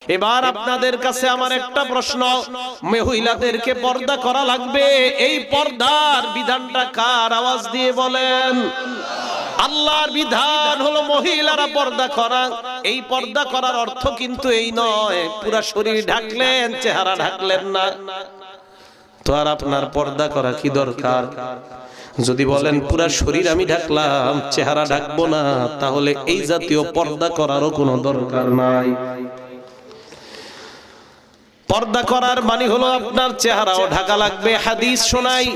এবার আপনাদের কাছে আমার একটা প্রশ্ন, মহিলাদেরকে পর্দা করা লাগবে, এই পর্দার বিধানটা কার? আওয়াজ দিয়ে বলেন। আল্লাহর বিধান হলো মহিলারা পর্দা করা। এই পর্দা করার অর্থ কিন্তু এই নয় পুরা শরীর ঢাকলেন, চেহারা ঢাকলেন না। তো আর আপনার পর্দা করা কি দরকার? যদি বলেন পুরা শরীর আমি ঢাকলাম, চেহারা ঢাকবো না, তাহলে এই জাতীয় পর্দা করারও কোনো দরকার নাই। পর্দা করার মানে হলো আপনার চেহারাও ঢাকা লাগবে। হাদিস শোনাই,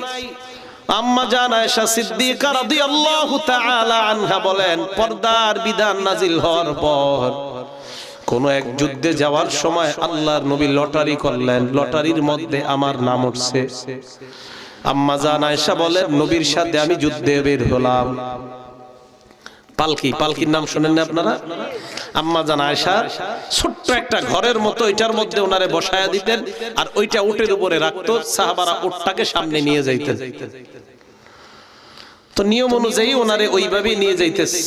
আম্মা জান আয়েশা সিদ্দিকা রাদিয়াল্লাহু তাআলা আনহা বলেন, পর্দার বিধান নাজিল হওয়ার পর কোন এক যুদ্ধে যাওয়ার সময় আল্লাহর নবী লটারি করলেন, লটারির মধ্যে আমার নাম উঠছে। আম্মা জান আয়েশা বলেন, নবীর সাথে আমি যুদ্ধে বের হলাম। পালকি, পালকির নাম শুনেন না আপনারা? আম্মা জান আয়েশা ছোট্ট একটা ঘরের মতো, এটার মধ্যে ওনারে বসায়া দিতেন, আর ওইটা উটের উপরে রাখতো, সাহাবারা উটটাকে সামনে নিয়ে যাইতেন। তো নিয়ম অনুযায়ী ওনারে ওইভাবেই নিয়ে যাইতেছে।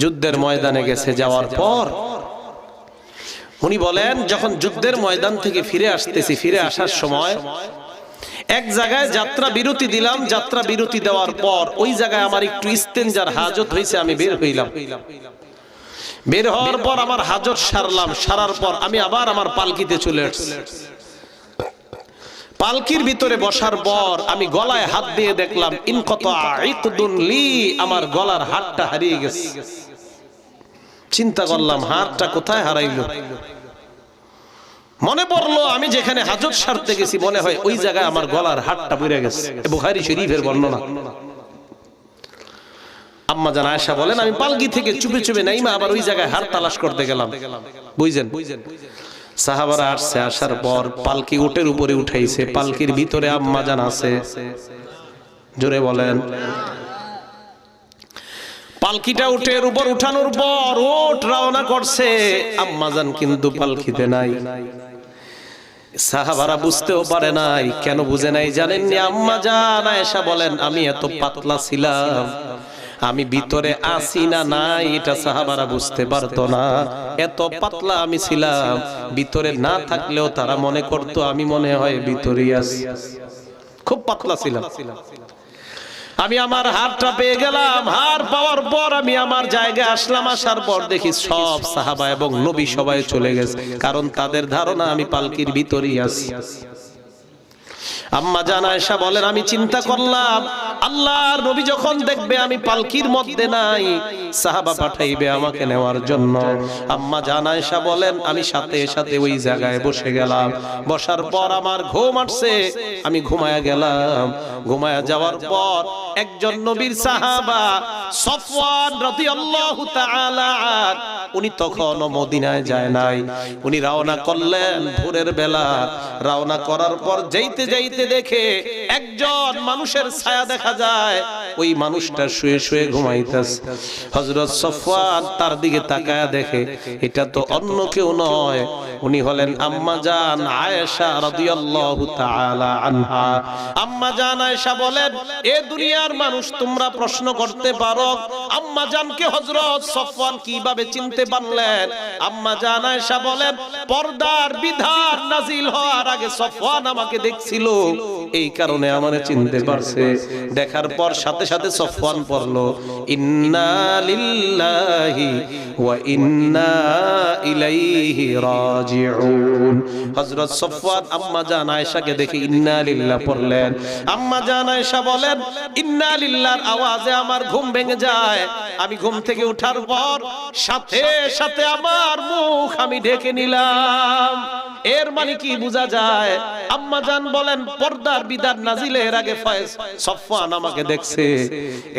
যুদ্ধের ময়দানে গেছে, যাওয়ার পর উনি বলেন, যখন যুদ্ধের ময়দান থেকে ফিরে আসতেছি, ফিরে আসার সময় এক জায়গায় যাত্রা বিরতি দিলাম। যাত্রা বিরতি দেওয়ার পর ওই জায়গায় আমার একটু ইস্তেঞ্জার হাজত হয়েছে, আমি বের হইলাম। বের হওয়ার পর আমার হাজত সারলাম, সারার পর আমি আবার আমার পালকিতে চলে আসছি। পালকির ভিতরে বসার পর আমি গলায় হাত দিয়ে দেখলাম, ইনকাতা ইকদুন লি, আমার গলার হাতটা হারিয়ে গেছে। চিন্তা করলাম, হাতটা কোথায় হারাইলো? মনে পড়লো আমি যেখানে হাজত সারতে গেছি, মনে হয় ওই জায়গায় আমার গলার হাতটা পড়ে গেছে। বুখারী শরীফের বর্ণনা। আম্মা জান আয়েশা বলেন, আমি পালকি থেকে চুপে চুপে নাইমা আবার ওই জায়গায় হাত তালাশ করতে গেলাম। বুঝছেন? সাহাবারা আসছে, আসার পর পালকি উটের উপরে উঠাইছে, পালকির ভিতরে আম্মা জান আছে। জোরে বলেন। পালকিটা উটের উপর উঠানোর পর উট রওনা করছে, আম্মা জান কিন্তু পালকিতে নাই। সাহাবারা বুঝতেও পারে নাই। কেন বুঝে নাই জানেননি? আম্মা জান আয়েশা বলেন, আমি এত পাতলা ছিলাম, আমি ভিতরে আসি না নাই এটা সাহাবারা বুঝতে পারতো না। এত পাতলা আমি ছিলাম, ভিতরে না থাকলেও তারা মনে করতো আমি মনে হয় ভিতরেই আছি। খুব পাতলা ছিলাম। আমি আমার হারটা পেয়ে গেলাম। হার পাওয়ার পর আমি আমার জায়গায় আসলাম। আসার পর দেখি সব সাহাবা এবং নবী সবাই চলে গেছে, কারণ তাদের ধারণা আমি পালকির ভিতরেই আছি। আম্মা জান আয়েশা বলেন, আমি চিন্তা করলাম আল্লাহর নবী যখন দেখবে আমি পালকির মধ্যে নাই, সাহাবা পাঠাইবে আমাকে নেওয়ার জন্য। আম্মা জান আয়েশা বলেন, আমি সাথে সাথে ওই জায়গায় বসে গেলাম। বসার পর আমার ঘুম আসছে, আমি ঘুমায়া গেলাম। ঘুমায়া যাওয়ার পর একজন নবীর সাহাবা সফওয়ান রাদিয়াল্লাহু তাআলা, উনি তখনও মদিনায় যায় নাই। উনি রওনা করলেন ভোরের বেলা। রওনা করার পর যাইতে যাইতে দেখে একজন মানুষের ছায়া দেখা যায়, ওই মানুষটা শুয়ে শুয়ে ঘুমাইতেছে। হযরত সফওয়ান তার দিকে তাকায়া দেখে এটা তো অন্য কেউ নয়, উনি হলেন আম্মা জান আয়েশা রাদিয়াল্লাহু তাআলা আনহা। আম্মা জান আয়েশা বলেন, এ দুনিয়ার মানুষ তোমরা প্রশ্ন করতে পারো আম্মা জানকে হযরত সফওয়ান কিভাবে চিনতে পারলেন? আম্মা জান আয়েশা বলেন, পর্দার বিধান নাজিল হওয়ার আগে সফওয়ান আমাকে দেখছিল, এই কারণে আমারে চিনতে পারছে। দেখার পর সাথে সাথে সফওয়ান পড়লো, ইন্না লিল্লাহি ওয়া ইন্না ইলাইহি রাজিউন। হযরত সফওয়ান আম্মা জান আয়েশাকে দেখে ইন্না লিল্লাহ পড়লেন। আম্মা জান আয়েশা বলেন, ইন্না লিল্লাহর আওয়াজে আমার ঘুম ভেঙে যায়। আমি ঘুম থেকে ওঠার পর সাথে সাথে আমার মুখ আমি ঢেকে নিলাম। এর মানে কি বোঝা যায়? আম্মা জান বলেন, পর্দার বিধান নাজিলের আগে সফওয়ান আমাকে দেখছে,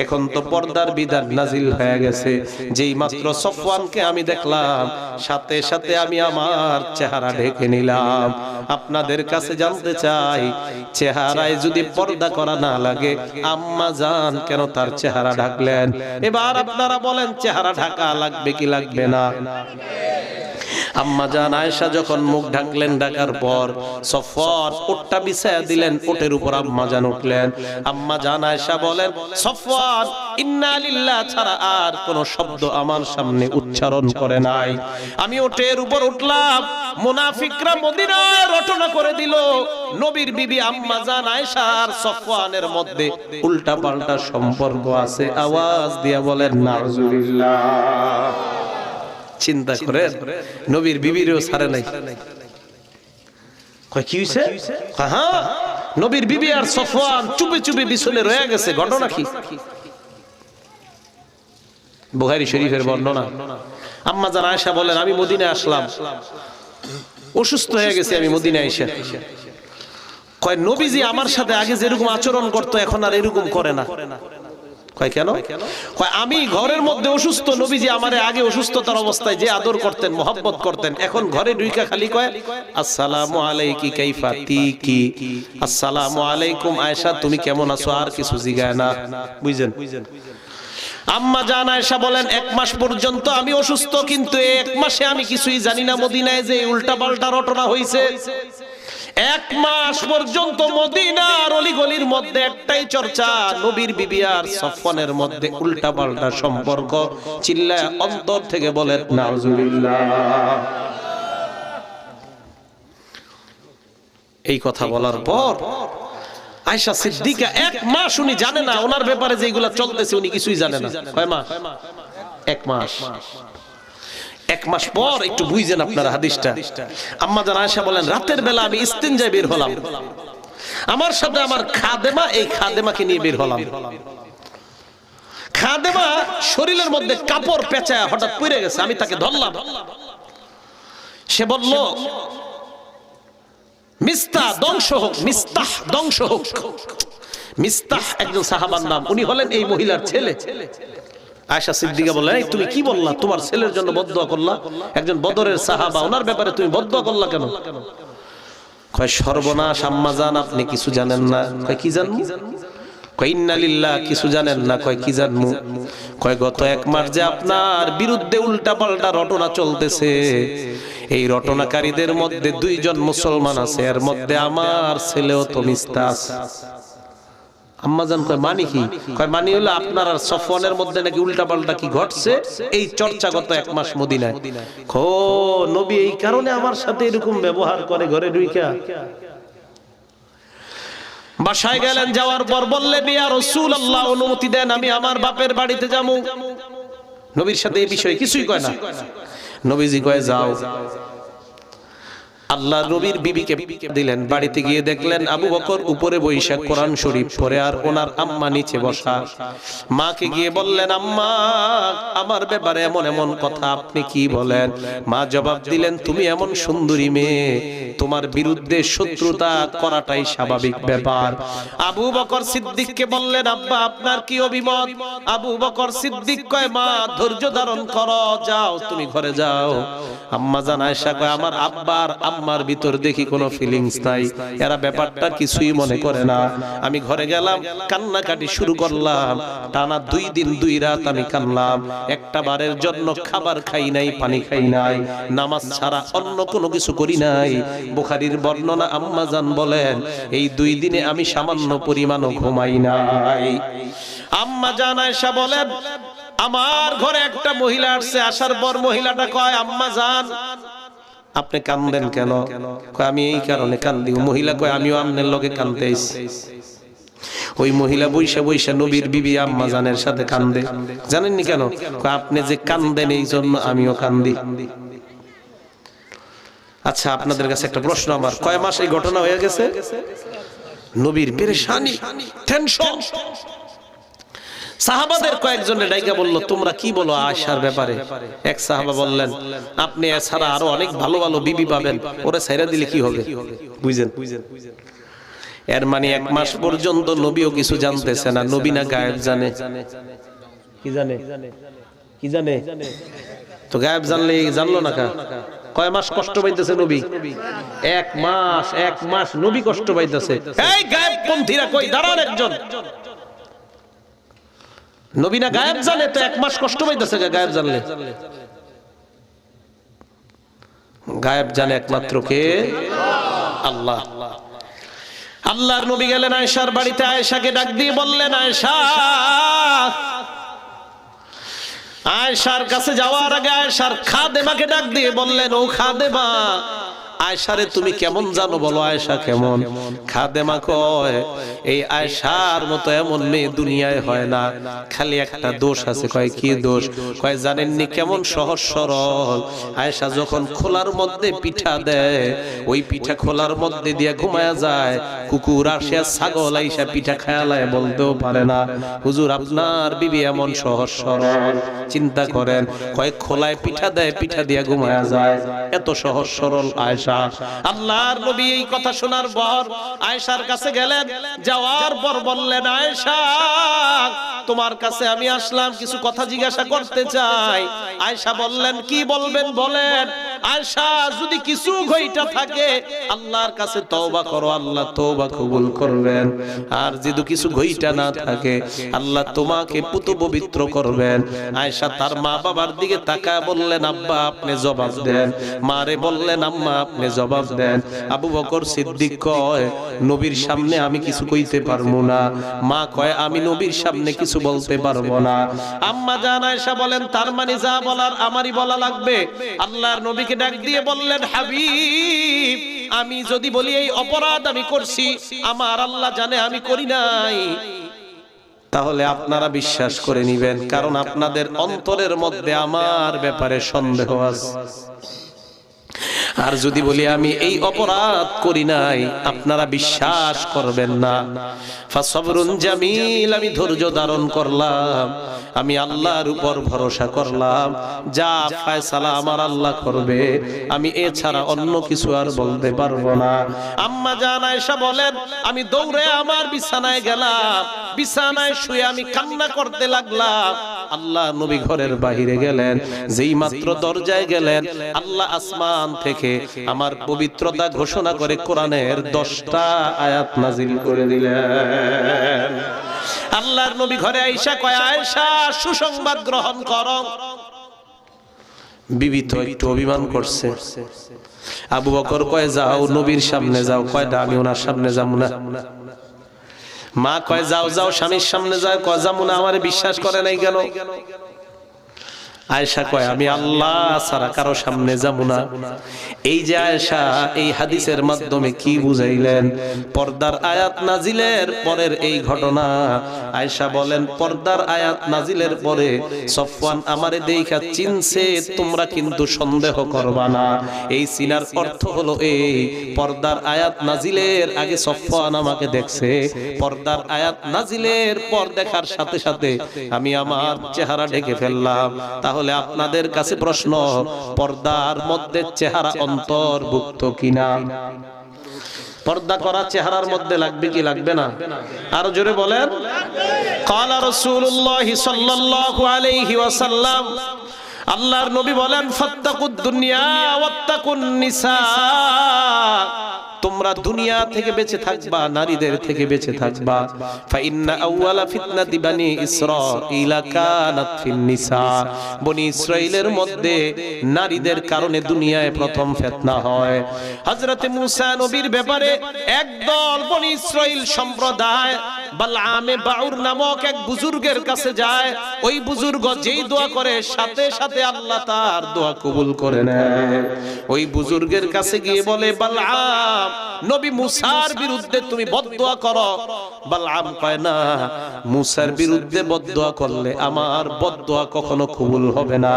এখন তো পর্দার বিধান নাজিল হয়ে গেছে। যেই মাত্র সফওয়ানকে আমি দেখলাম, সাথে সাথে আমি আমার চেহারা ঢেকে নিলাম। আপনাদের কাছে জানতে চাই, চেহারায় যদি পর্দা করা না লাগে, আম্মা জান কেন তার চেহারা ঢাকলেন? এবার আপনারা বলেন, চেহারা ঢাকা লাগবে কি লাগবে না? আম্মা জান আয়েশা যখন মুখ ঢাকলেন, ঢাকার পর সফওয়ান ওটটা বিছায়া দিলেন, ওটের উপর আম্মা জান উঠলেন। আম্মা জান আয়েশা বলেন, সফওয়ান ইন্না লিল্লাহ ছাড়া আর কোন শব্দ আমার সামনে উচ্চারণ করে নাই। আমি ওটের উপর উঠলাম, মুনাফিকরা মদিনায় রটনা করে দিল নবীর বিবি আম্মা জান আয়েশা আর সফওয়ানের মধ্যে উল্টা পাল্টা সম্পর্ক আছে। আওয়াজ দিয়া বলেন নাউজুবিল্লাহ। চিন্তা করেন, নবীর বিবিরও ছাড়ে নাই। কয় কি হইছে? হ্যাঁ, নবীর বিবি আর সফওয়ান চুপে চুপে বিছনে রয়ে গেছে। ঘটনা কি? বুখারী শরীফের বর্ণনা। আম্মা জান আয়েশা বলেন, আমি মদিনায় আসলাম, অসুস্থ হয়ে গেছি আমি মদিনায় এসে। কয় নবীজি আমার সাথে আগে যেরকম আচরণ করতো এখন আর এরকম করে না। কয় কেন? কয় আমি ঘরের মধ্যে অসুস্থ, নবীজি আমারে আগে অসুস্থতার অবস্থায় যে আদর করতেন, মহব্বত করতেন, এখন ঘরে ঢুইকা খালি কয় আসসালামু আলাইকি কাইফা তিকি, আসসালামু আলাইকুম আয়েশা তুমি কেমন আছো, আর কিছু জিগায় না। বুঝছেন? আম্মা জান আয়েশা বলেন, 1 মাস পর্যন্ত আমি অসুস্থ, কিন্তু 1 মাসে আমি কিছুই জানি না মদিনায় যে উল্টা পাল্টা রটনা হইছে। 1 মাস পর্যন্ত মদিনার অলিগলির মধ্যে একটাই চর্চা, নবীর বিবি আর সফওয়ানের মধ্যে উল্টা পাল্টা সম্পর্ক। চিল্লায় অন্তর থেকে বলেন নাউজুবিল্লাহ। এই কথা বলার পর আয়েশা সিদ্দিকা 1 মাস উনি জানে না ওনার ব্যাপারে যেগুলা চলতেছে, উনি কিছুই জানে না। কয় মাস? 1 মাস। 1 মাস পর একটু বুঝেন আপনারা হাদিসটা। আম্মা জান আয়েশা বলেন, রাতের বেলা আমি ইস্তিনজায় বের হলাম, আমার সাথে আমার খাদেমা, এই খাদেমাকে নিয়ে বের হলাম। খাদেমা শরীরের মধ্যে কাপড় পেঁচায় হঠাৎ পড়ে গেছে, আমি তাকে ধরলাম। সে বলল, মিস্তাহ ধ্বংস হোক, মিস্তাহ ধ্বংস হোক। মিস্তাহ একজন সাহাবার নাম, উনি হলেন এই মহিলার ছেলে। আয়েশা সিদ্দিকা বলে, এই তুমি কি বললা, তোমার ছেলের জন্য বদদুয়া করলা, একজন বদরের সাহাবা, ওনার ব্যাপারে তুমি বদদুয়া করলা কেন? কয় সর্বনাশ আম্মা জান, আপনি কিছু জানেন না। কয় কি জানমু? কয় ইন্না লিল্লাহ, কিছু জানেন না। কয় কি জানমু? কয় গত 1 মাস যে আপনার বিরুদ্ধে উল্টা পাল্টা রটনা চলতেছে, এই রটনাকারীদের মধ্যে 2 জন মুসলমান আছে, এর মধ্যে আমার ছেলেও তো মিস্তাহ আছে। আম্মা জান কয় মানি কি? কয় মানি হলো আপনার আর সফওয়ানের মধ্যে নাকি উল্টা পাল্টা কি ঘটছে, এই চর্চা গত 1 মাস মদিনায়। ও নবী এই কারণে আমার সাথে এরকম ব্যবহার করে ঘরে ঢুইকা। বাসায় গেলেন, যাওয়ার পর বললেন, ইয়া রাসূলুল্লাহ অনুমতি দেন আমি আমার বাপের বাড়িতে যাবো। নবীর সাথে এই বিষয়ে কিছুই কয় না। নবীজি কয় যাও। আল্লাহ নবীর বিবিকে দিলেন, বাড়িতে গিয়ে দেখলেন আবু বকর উপরে বৈশা কোরআন শরীফ পড়ে আর ওনার আম্মা নিচে বসা। মাকে গিয়ে বললেন, আম্মা আমার ব্যাপারে এমন এমন কথা আপনি কি বলেন? মা জবাব দিলেন, তুমি এমন সুন্দরী মেয়ে, তোমার বিরুদ্ধে শত্রুতা করাটাই স্বাভাবিক ব্যাপার। আবু বকর সিদ্দিককে বললেন, আব্বা আপনার কি অভিমত? আবু বকর সিদ্দিক কয়, মা ধৈর্য ধারণ করো, যাও তুমি ঘরে যাও। আম্মা জান আয়েশা কয়, আমার আব্বার আম্মার ভিতর দেখি কোনো ফিলিংস নাই, এরা ব্যাপারটা কিছুই মনে করে না। আমি ঘরে গেলাম, কান্নাকাটি শুরু করলাম, টানা 2 দিন 2 রাত আমি কানলাম। একটা বারের জন্য খাবার খাই নাই, পানি খাই নাই, নামাজ ছাড়া অন্য কোনো কিছু করি নাই। বুখারীর বর্ণনা, আম্মা জান বলেন, এই 2 দিনে আমি সামান্য পরিমাণও ঘুমাই নাই। আম্মা জান আয়েশা বলেন, আমার ঘরে একটা মহিলা আসছে, আসার পর মহিলাটা কয়, আম্মা জান আপনি কান্দেন কেন? কয় আমি এই কারণে কান্দি। মহিলা কয়, আমিও আপনার লগে কান্দতে আইছি। ওই মহিলা বৈশা বৈশা নবীর বিবি আম্মা জানের সাথে কান্দে। জানেননি কেন? কয় আপনি যে কান্দেন এই জন্য আমিও কান্দি। আচ্ছা আপনাদের কাছে একটা প্রশ্ন আমার, কয় মাস এই ঘটনা হয়ে গেছে? নবীর পেরেশানি, টেনশন। সাহাবাদের কয়েকজনের ডাইকা বলল, তোমরা কি বলো আয়েশার ব্যাপারে? এক সাহাবা বললেন, আপনি এছাড়া আরো অনেক ভালো ভালো বিবি পাবেন, ওরে ছাইরা দিলে কি হবে? বুঝেন? এর মানে 1 মাস পর্যন্ত নবীও কিছু জানতেছে না। নবী না গায়েব জানে? কি জানে? কি জানে? তো গায়েব জানলে জানলো না কা? কয় মাস কষ্ট পাইতেছে নবী? 1 মাস। 1 মাস নবী কষ্ট পাইতেছে। এই গায়েব পন্থীরা কই দাঁড়ান একজন। নবী না গায়েব জানে, তো 1 মাস কষ্ট পাইতেছে গায়েব জানলে? গায়েব জানে একমাত্র কে? আল্লাহ। আল্লাহর নবী গেলেন আয়েশার বাড়িতে, আয়েশাকে ডাক দিয়ে বললেন, আয়েশা। আয়েশার কাছে যাওয়ার আগে আয়েশার খাদেমাকে ডাক দিয়ে বললেন, ও খাদেমা, আয়েশারে তুমি কেমন জানো বলো? আয়েশা কেমন? খাদেমা কয়, এই আয়েশার মতো এমন মেয়ে দুনিয়ায় হয় না, খালি একটা দোষ আছে। কয় কি দোষ? কয় জানেননি কেমন সহজ সরল। আয়েশা যখন খোলার মধ্যে পিঠা দেয়, ওই পিঠা খোলার মধ্যে দিয়ে ঘুমায়া যায়, কুকুর আসে ছাগল আইসা পিঠা খায়ালায় বলতেও পারে না হুজুর আপনার বিবি এমন সহজ সরল। চিন্তা করেন, কয় খোলায় পিঠা দেয়, পিঠা দিয়ে ঘুমায়া যায়, এত সহজ সরল আয়েশা। আল্লাহর নবী এই কথা শোনার পর আয়েশার কাছে গেলেন, যাওয়ার পর বললেন, আয়েশা তোমার কাছে আমি আসলাম, কিছু কথা জিজ্ঞাসা করতে চাই। আয়েশা বললেন, কি বলবেন বলেন। আয়েশা, যদি কিছু ঘইটা থাকে আল্লাহর কাছে তওবা করো, আল্লাহ তওবা কবুল করবেন। আর যদি কিছু ঘইটা না থাকে আল্লাহ তোমাকে পুত পবিত্র করবেন। আয়েশা তার মা বাবার দিকে তাকায় বললেন, আব্বা আপনি জবাব দেন। মারে বললেন, আম্মা আপনি জবাব দেন। আবু বকর সিদ্দিক কয়, নবীর সামনে আমি কিছু কইতে পারবো না। মা কয়, আমি নবীর সামনে কিছু বলতে পারবো না। আম্মা জান আয়েশা বলেন, তার মানে যা বলার আমারই বলা লাগবে। আল্লাহর নবীকে ডাক দিয়ে বললেন, হাবিব, আমি যদি বলি এই অপরাধ আমি করছি, আমার আল্লাহ জানে আমি করি নাই, তাহলে আপনারা বিশ্বাস করে নিবেন, কারণ আপনাদের অন্তরের মধ্যে আমার ব্যাপারে সন্দেহ আছে। আর যদি বলি আমি এই অপরাধ করি নাই, আপনারা বিশ্বাস করবেন না। ফাসবরুন জামিল, আমি ধৈর্য ধারণ করলাম, আমি আল্লাহর উপর ভরসা করলাম, যা ফয়সালা আমার আল্লাহ করবে, আমি এছাড়া অন্য কিছু আর বলতে পারবো না। আম্মা জান আয়েশা বলেন, আমি দৌড়ে আমার বিছানায় গেলাম, বিছানায় শুয়ে আমি কান্না করতে লাগলাম। আল্লাহ নবী ঘরের বাহিরে গেলেন, যেই মাত্র দরজায় গেলেন, আল্লাহ আসমান থেকে আমার পবিত্রতা ঘোষণা করে কোরআনের 10টা আয়াত নাজিল করে দিলেন। আল্লাহর নবী ঘরে আয়েশা কয়, আয়েশা সুসংবাদ গ্রহণ করো। বিবি তো একটু অভিমান করছে। আবু বকর কয়, যাও নবীর সামনে যাও। কয়, আমি ওনার সামনে যাব না। মা কয়, যাও যাও স্বামীর সামনে যাও। কয়, যাবো না। আমারে বিশ্বাস করে নাই কেন? আয়েশা কয়, আমি আল্লাহ ছাড়া কারো সামনে যাব না। এই যে আয়েশা এই হাদিসের মাধ্যমে কি বুঝাইলেন? পর্দার আয়াত নাজিলের পরের এই ঘটনা। আয়েশা বলেন, পর্দার আয়াত নাজিলের পরে সফওয়ান আমারে দেখা চিনছে, তোমরা কিন্তু সন্দেহ করবা না। এই চিনার অর্থ হলো এই, পর্দার আয়াত নাজিলের আগে সফওয়ান আমাকে দেখছে, পর্দার আয়াত নাজিলের পর দেখার সাথে সাথে আমি আমার চেহারা ঢেকে ফেললাম। তাহলে আপনাদের কাছে প্রশ্ন, পর্দার মধ্যে চেহারা অন্তর্ভুক্ত কিনা? পর্দা করা চেহারার মধ্যে লাগবে কি লাগবে না? আরো জোরে বলেন। ক্বালা রাসূলুল্লাহ সাল্লাল্লাহু আলাইহি ওয়াসাল্লাম, আল্লাহর নবী বলেন, ফাত্তাকুদ দুনিয়া ওয়াত্তাকুন নিসা, তোমরা দুনিয়া থেকে বেঁচে থাকবা, নারীদের থেকে বেঁচে থাকবা। ফাইন্না আউওয়ালা ফিতনাতি বানি ইসরাঈলা কানাত ফিন নিসা, বনি ইসরাইলের মধ্যে নারীদের কারণে দুনিয়ায় প্রথম ফিতনা হয়। হযরতে মুসা নবীর ব্যাপারে একদল বনি ইসরাইল সম্প্রদায় বালআমে বাউর নামক এক বুজুর্গের কাছে যায়। ওই বুজুর্গ যেই দোয়া করে সাথে সাথে আল্লাহ তার দোয়া কবুল করে নেয়। ওই বুজুর্গের কাছে গিয়ে বলে, বালআম, নবী মুসার বিরুদ্ধে তুমি বদদোয়া করো। বালআম কয়, না, মুসার বিরুদ্ধে বদদোয়া করলে আমার বদদোয়া কখনো কবুল হবে না।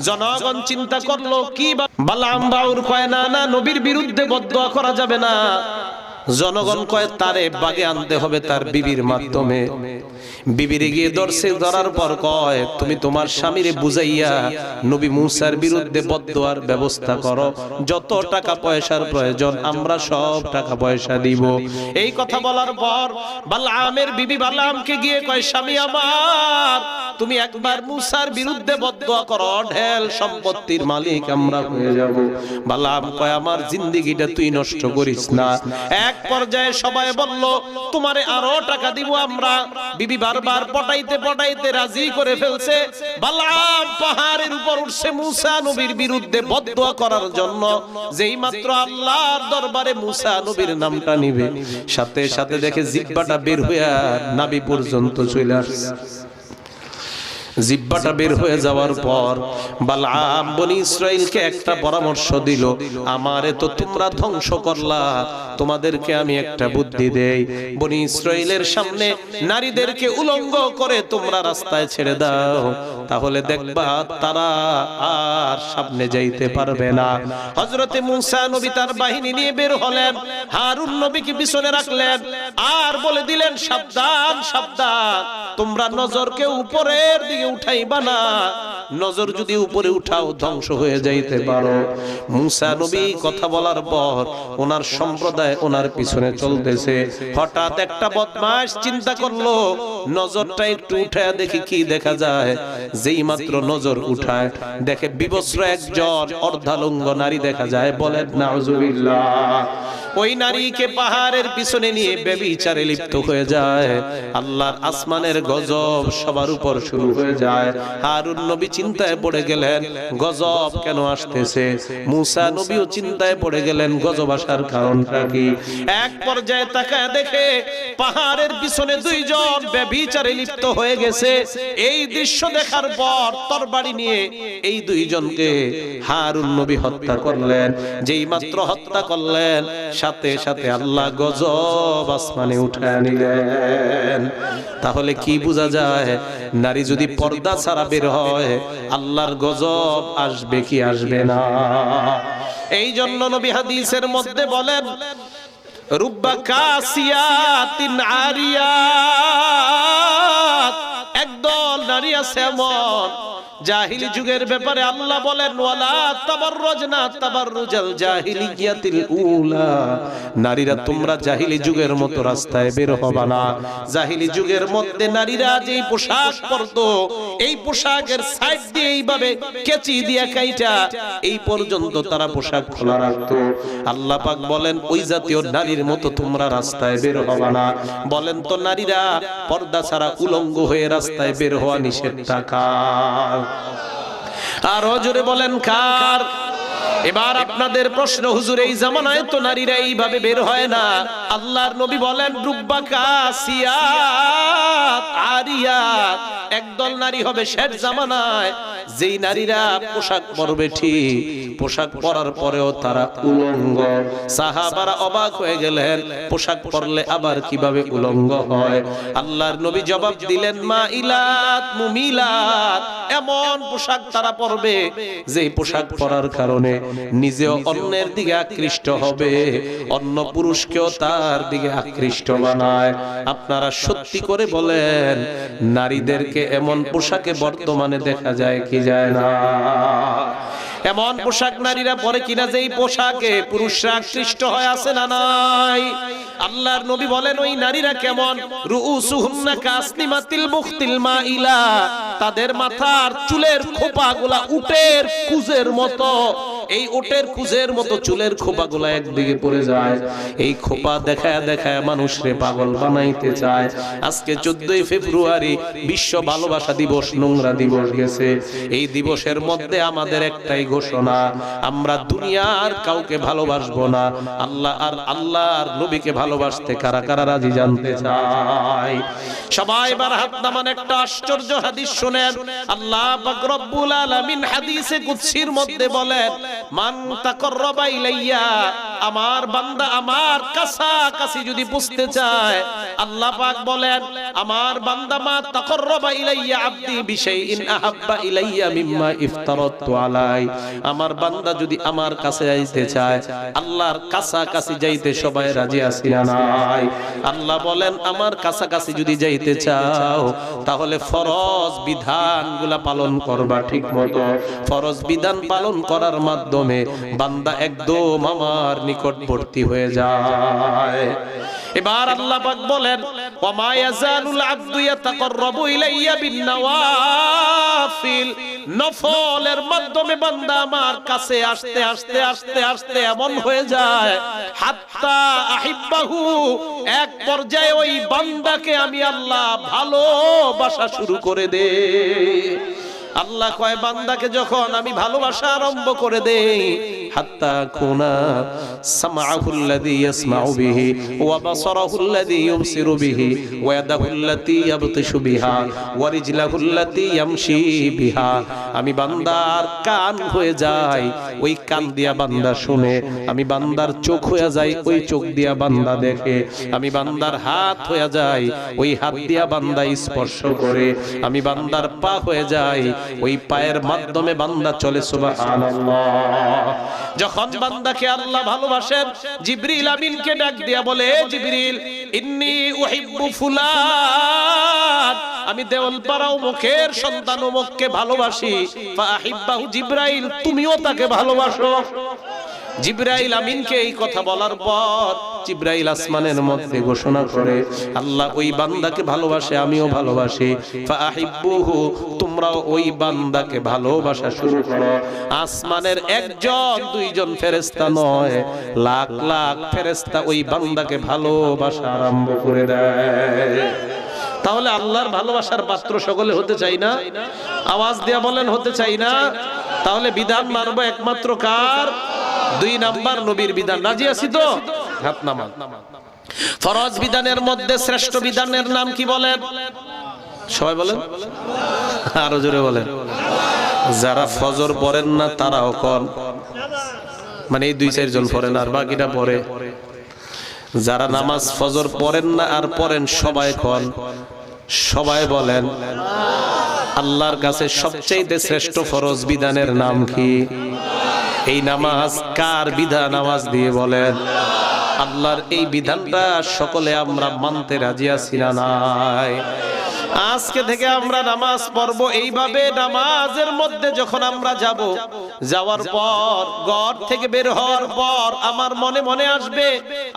জনগণ চিন্তা করলো কি, বালআম বাউর কয়, না না, নবীর বিরুদ্ধে বদদোয়া করা যাবে না। জনগণ কয়, তারে বাগে আনতে হবে তার বিবির মাধ্যমে। বিবিরে গিয়ে ধরছে, ধরার পর কয়, তুমি তোমার স্বামীরে বুঝাইয়া নবী মুসার বিরুদ্ধে বদদোয়ার ব্যবস্থা করো, যত টাকা পয়সার প্রয়োজন আমরা সব টাকা পয়সা দিব। এই কথা বলার পর বালআমের বিবি বালআমকে গিয়ে কয়, স্বামী আমার, তুমি একবার মূসার বিরুদ্ধে বদদোয়া করো, ঢেল সম্পত্তির মালিক আমরা হয়ে যাব। বালাম কয় আমার জিন্দেগিটা তুই নষ্ট করিস না। এক পর্যায়ে সবাই বলল তোমারে আরো টাকা দিব আমরা। বিবি বারবার পটাইতে পটাইতে রাজি করে ফেলছে। বালাম পাহাড়ের উপর উঠছে মূসা নবীর বিরুদ্ধে বদদোয়া করার জন্য। যেই মাত্র আল্লাহর দরবারে মূসা নবীর নামটা নিবে, সাথে সাথে দেখে জিহ্বাটা বের হয়ে নাভি পর্যন্ত চলে আসছে। জিহ্বাটা বের হয়ে যাওয়ার পর বালআম বনি ইসরাইলকে একটা পরামর্শ দিল, আমারে তো তোমরা ধ্বংস করলা, তোমাদেরকে আমি একটা বুদ্ধি দেই। বনি ইসরাইলের সামনে নারীদেরকে উলঙ্গ করে তোমরা রাস্তায় ছেড়ে দাও, তাহলে দেখবা তারা আর সামনে যাইতে পারবে না। হযরতে মূসা নবী তার বাহিনী নিয়ে বের হলেন, হারুন নবীকে পিছনে রাখলেন, আর বলে দিলেন সাবধান সাবধান, তোমরা নজরকে উপরের দিকে উঠাইবা না, নজর যদি উপরে উঠাও ধ্বংস হয়ে যাইতে পারো। মূসা নবী কথা বলার পর ওনার সম্প্রদায় ওনার পিছনে চলতেছে। হঠাৎ একটা বদমাশ চিন্তা করলো নজরটা একটু উঠায় দেখি কি দেখা যায়। যেই মাত্র নজর উঠায় দেখে বিবস্ত্র একজন অর্ধালঙ্গ নারী দেখা যায়। বলেন নাউজুবিল্লাহ। ওই নারীকে পাহাড়ের পিছনে নিয়ে ব্যভিচারে লিপ্ত হয়ে যায়। আল্লাহর আসমানের গজব সবার উপর শুরু হয়ে যায়। হারুন নবী চিন্তায় পড়ে গেলেন গজব কেন আসতেছে। মূসা নবীও চিন্তায় পড়ে গেলেন গজব আসার কারণটা কি। এক পর্যায়ে তাকায় দেখে পাহাড়ের পিছনে দুইজন ব্যভিচারে লিপ্ত হয়ে গেছে। এই দৃশ্য দেখার পর তরবারি নিয়ে এই দুইজনকে হারুন নবী হত্যা করলেন। যেই মাত্র হত্যা করলেন সাথে সাথে আল্লাহ গজব আসমানে উঠায় নিলেন। তাহলে কি বোঝা যায়, নারী যদি পর্দা ছাড়া বের হয় আল্লাহর গজব আসবে কি আসবে না। এই জন্য নবী হাদিসের মধ্যে বলেন রুব্বা কাসিয়াতিন আরিয়াত, একদল নারী আছে এমন জাহিলি যুগের ব্যাপারে আল্লাহ বলেন ওয়ালা তাবাররুজনা তাবাররুজাল জাহিলিয়াতিল উলা, নারীরা তোমরা জাহিলি যুগের মতো রাস্তায় বের হবে না। জাহিলি যুগের মধ্যে নারীরা যেই পোশাক পরতো এই পোশাকের সাইড দিয়ে এইভাবে কেচি দিয়ে কাইটা এই পর্যন্ত তারা পোশাক খোলা রাখতো। আল্লাহ পাক বলেন ওই জাতীয় নারীর মতো তোমরা রাস্তায় বের হবে না। বলেন তো নারীরা পর্দা ছাড়া উলঙ্গ হয়ে রাস্তায় বের হওয়া নিষেধ কার? আর জোরে বলেন কার? এবার আপনাদের প্রশ্ন, হুজুর এই জামানায় তো নারীরা এইভাবে বের হয় না। আল্লাহর নবী বলেন রুব্বা কাসিয়াত আরিয়াত, একদল নারী হবে শেষ জামানায় যেই নারীরা পোশাক পরবে ঠিক, পোশাক পরার পরেও তারা উলঙ্গ। সাহাবারা অবাক হয়ে গেলেন পোশাক পরলে আবার কিভাবে উলঙ্গ হয়। আল্লাহর নবী জবাব দিলেন মাইলাত মুমিলাত, এমন পোশাক তারা পরবে যেই পোশাক পরার কারণে নিজেও অন্যের দিকে আকৃষ্ট হবে, অন্য পুরুষকেও তার দিকে আকৃষ্ট বানায়। আপনারা সত্যি করে বলেন নারীদেরকে এমন পোশাকে বর্তমানে দেখা যায় কি যায় না? এমন পোশাক নারীরা পরে কিনা যেই পোশাকে পুরুষরা আকৃষ্ট হয় আছে না নাই? আল্লাহর নবী বলেন ওই নারীরা কেমন, রুউসুহুন্না কাসনিমাতিল মুখতিল মাইলা, তাদের মাথার চুলের খোপাগুলা উটের কুজের মতো। এই উটের কুজের মতো চুলের খোপাগুলা একদিকে পড়ে যায়। এই খোপা দেখায় দেখায় মানুষরে পাগল বানাইতে চায়। আজকে 14ই ফেব্রুয়ারি বিশ্ব ভালোবাসা দিবস, নোংরা দিবস গেছে। এই দিবসের মধ্যে আমাদের একটাই ঘোষণা, আমরা দুনিয়ার কাউকে ভালোবাসবো না, আল্লাহ আর আল্লাহর নবীকে ভালোবাসতে কারা কারা রাজি জানতে চাই? সবাই এবার হাত নামান, একটা আশ্চর্য হাদিস শুনেন। আল্লাহ পাক রব্বুল আলামিন হাদিসে কুদসির মধ্যে বলেন মান তাকাররাবা ইলাইয়া, আমার বান্দা আমার কাছাকাছি যদি বসতে চায়, আল্লাহ পাক বলেন আমার বান্দা মা তাকাররাবা ইলাইয়া আবদি বিশাইইন আহাব্বা ইলাইয়া মিম্মা ইফতারাতু আলাই, আমার বান্দা যদি আমার কাছে যাইতে চায়, আল্লাহর কাছাকাছি যাইতে সবাই রাজি আছি না নাই? আল্লাহ বলেন আমার কাছাকাছি যদি যাইতে চাও তাহলে ফরজ বিধানগুলা পালন করবা ঠিক মতো। ফরজ বিধান পালন করার মাধ্যমে বান্দা একদম আমার নিকটবর্তী হয়ে যায়। এবার আল্লাহ পাক বলেন ওয়া মা ইয়াজালুল আবদু ইয়াতাকাররাবু ইলাইয়া বিন্নাওয়াফিল, নফলের মাধ্যমে বান্দা আমার কাছে আসতে আসতে আসতে আসতে এমন হয়ে যায় হাত্তা আহিব্বাহু, এক পর্যায়ে ওই বান্দাকে আমি আল্লাহ ভালোবাসা শুরু করে দেই। আল্লাহ কয় বান্দাকে যখন আমি ভালোবাসা আরম্ভ করে দেই, হাত্তা কুনা সামাউল্লাযী ইয়াসমাউ বিহি ওয়া বাসারাহুল্লাযী ইউবসিরু বিহি ওয়া ইয়াদাহুল্লাতী ইয়াবতিশু বিহা ওয়া রিজলাহুল্লাতী ইয়ামশি বিহা, আমি বান্দার কান হয়ে যাই, ওই কান দিয়া বান্দা শুনে, আমি বান্দার চোখ হয়ে যাই, ওই চোখ দিয়া বান্দা দেখে, আমি বান্দার হাত হয়ে যাই, ওই হাত দিয়া বান্দা স্পর্শ করে, আমি বান্দার পা হয়ে যাই, ওই পায়ের মাধ্যমে বান্দা চলে। সুবহানাল্লাহ। যখন বান্দাকে আল্লাহ ভালোবাসেন, জিবরিল আমিনকে ডাক দিয়া বলে, জিবরিল ইন্নী উহিব্বু ফুলান, আমি দেওয়ালপাড়া অমুকের সন্তান অমুককে ভালোবাসি। ফাহিব্বাহু, জিবরাইল তুমিও তাকে ভালোবাসো। জিবরাইল আমিনকে এই কথা বলার পর জিবরাইল আসমানের মধ্যে ঘোষণা করে, আল্লাহ ওই বান্দাকে ভালোবাসে, আমিও ভালোবাসি। ফাহিব্বুহু, তোমরাও ওই বান্দাকে ভালোবাসা শুরু করো। আসমানের একজন দুইজন ফেরেশতা নয়, লাখ লাখ ফেরেশতা ওই বান্দাকে ভালোবাসা আরম্ভ করে দেয়। তাহলে আল্লাহর ভালোবাসার পাত্র সকলে হতে চাই না? আওয়াজ দিয়া বলেন হতে চাই না? তাহলে বিধান মানবো একমাত্র কার? 2 নাম্বার নবীর বিধান। রাজি আছি তো? হাত নামান। ফরজ বিধানের মধ্যে শ্রেষ্ঠ বিধানের নাম কি বলেন? সবাই বলেন, আরো জোরে বলেন। যারা ফজর পড়েন না তারাও কোন, মানে এই 2-4 জন পড়েন আর বাকিটা পড়ে। যারা নামাজ ফজর পড়েন না আর পড়েন সবাই কোন, সবাই বলেন। আল্লাহর কাছে সবচেয়ে শ্রেষ্ঠ ফরজ বিধানের নাম কি? এই নামাজ কার বিধান? আওয়াজ দিয়ে বলেন। আল্লাহর এই বিধানটা সকলে আমরা মানতে রাজি আছি না নাই? আজকে থেকে আমরা নামাজ পড়বো এইভাবে। নামাজের মধ্যে যখন আমরা যাব, যাওয়ার পর ঘর থেকে বের হওয়ার পর আমার মনে মনে আসবে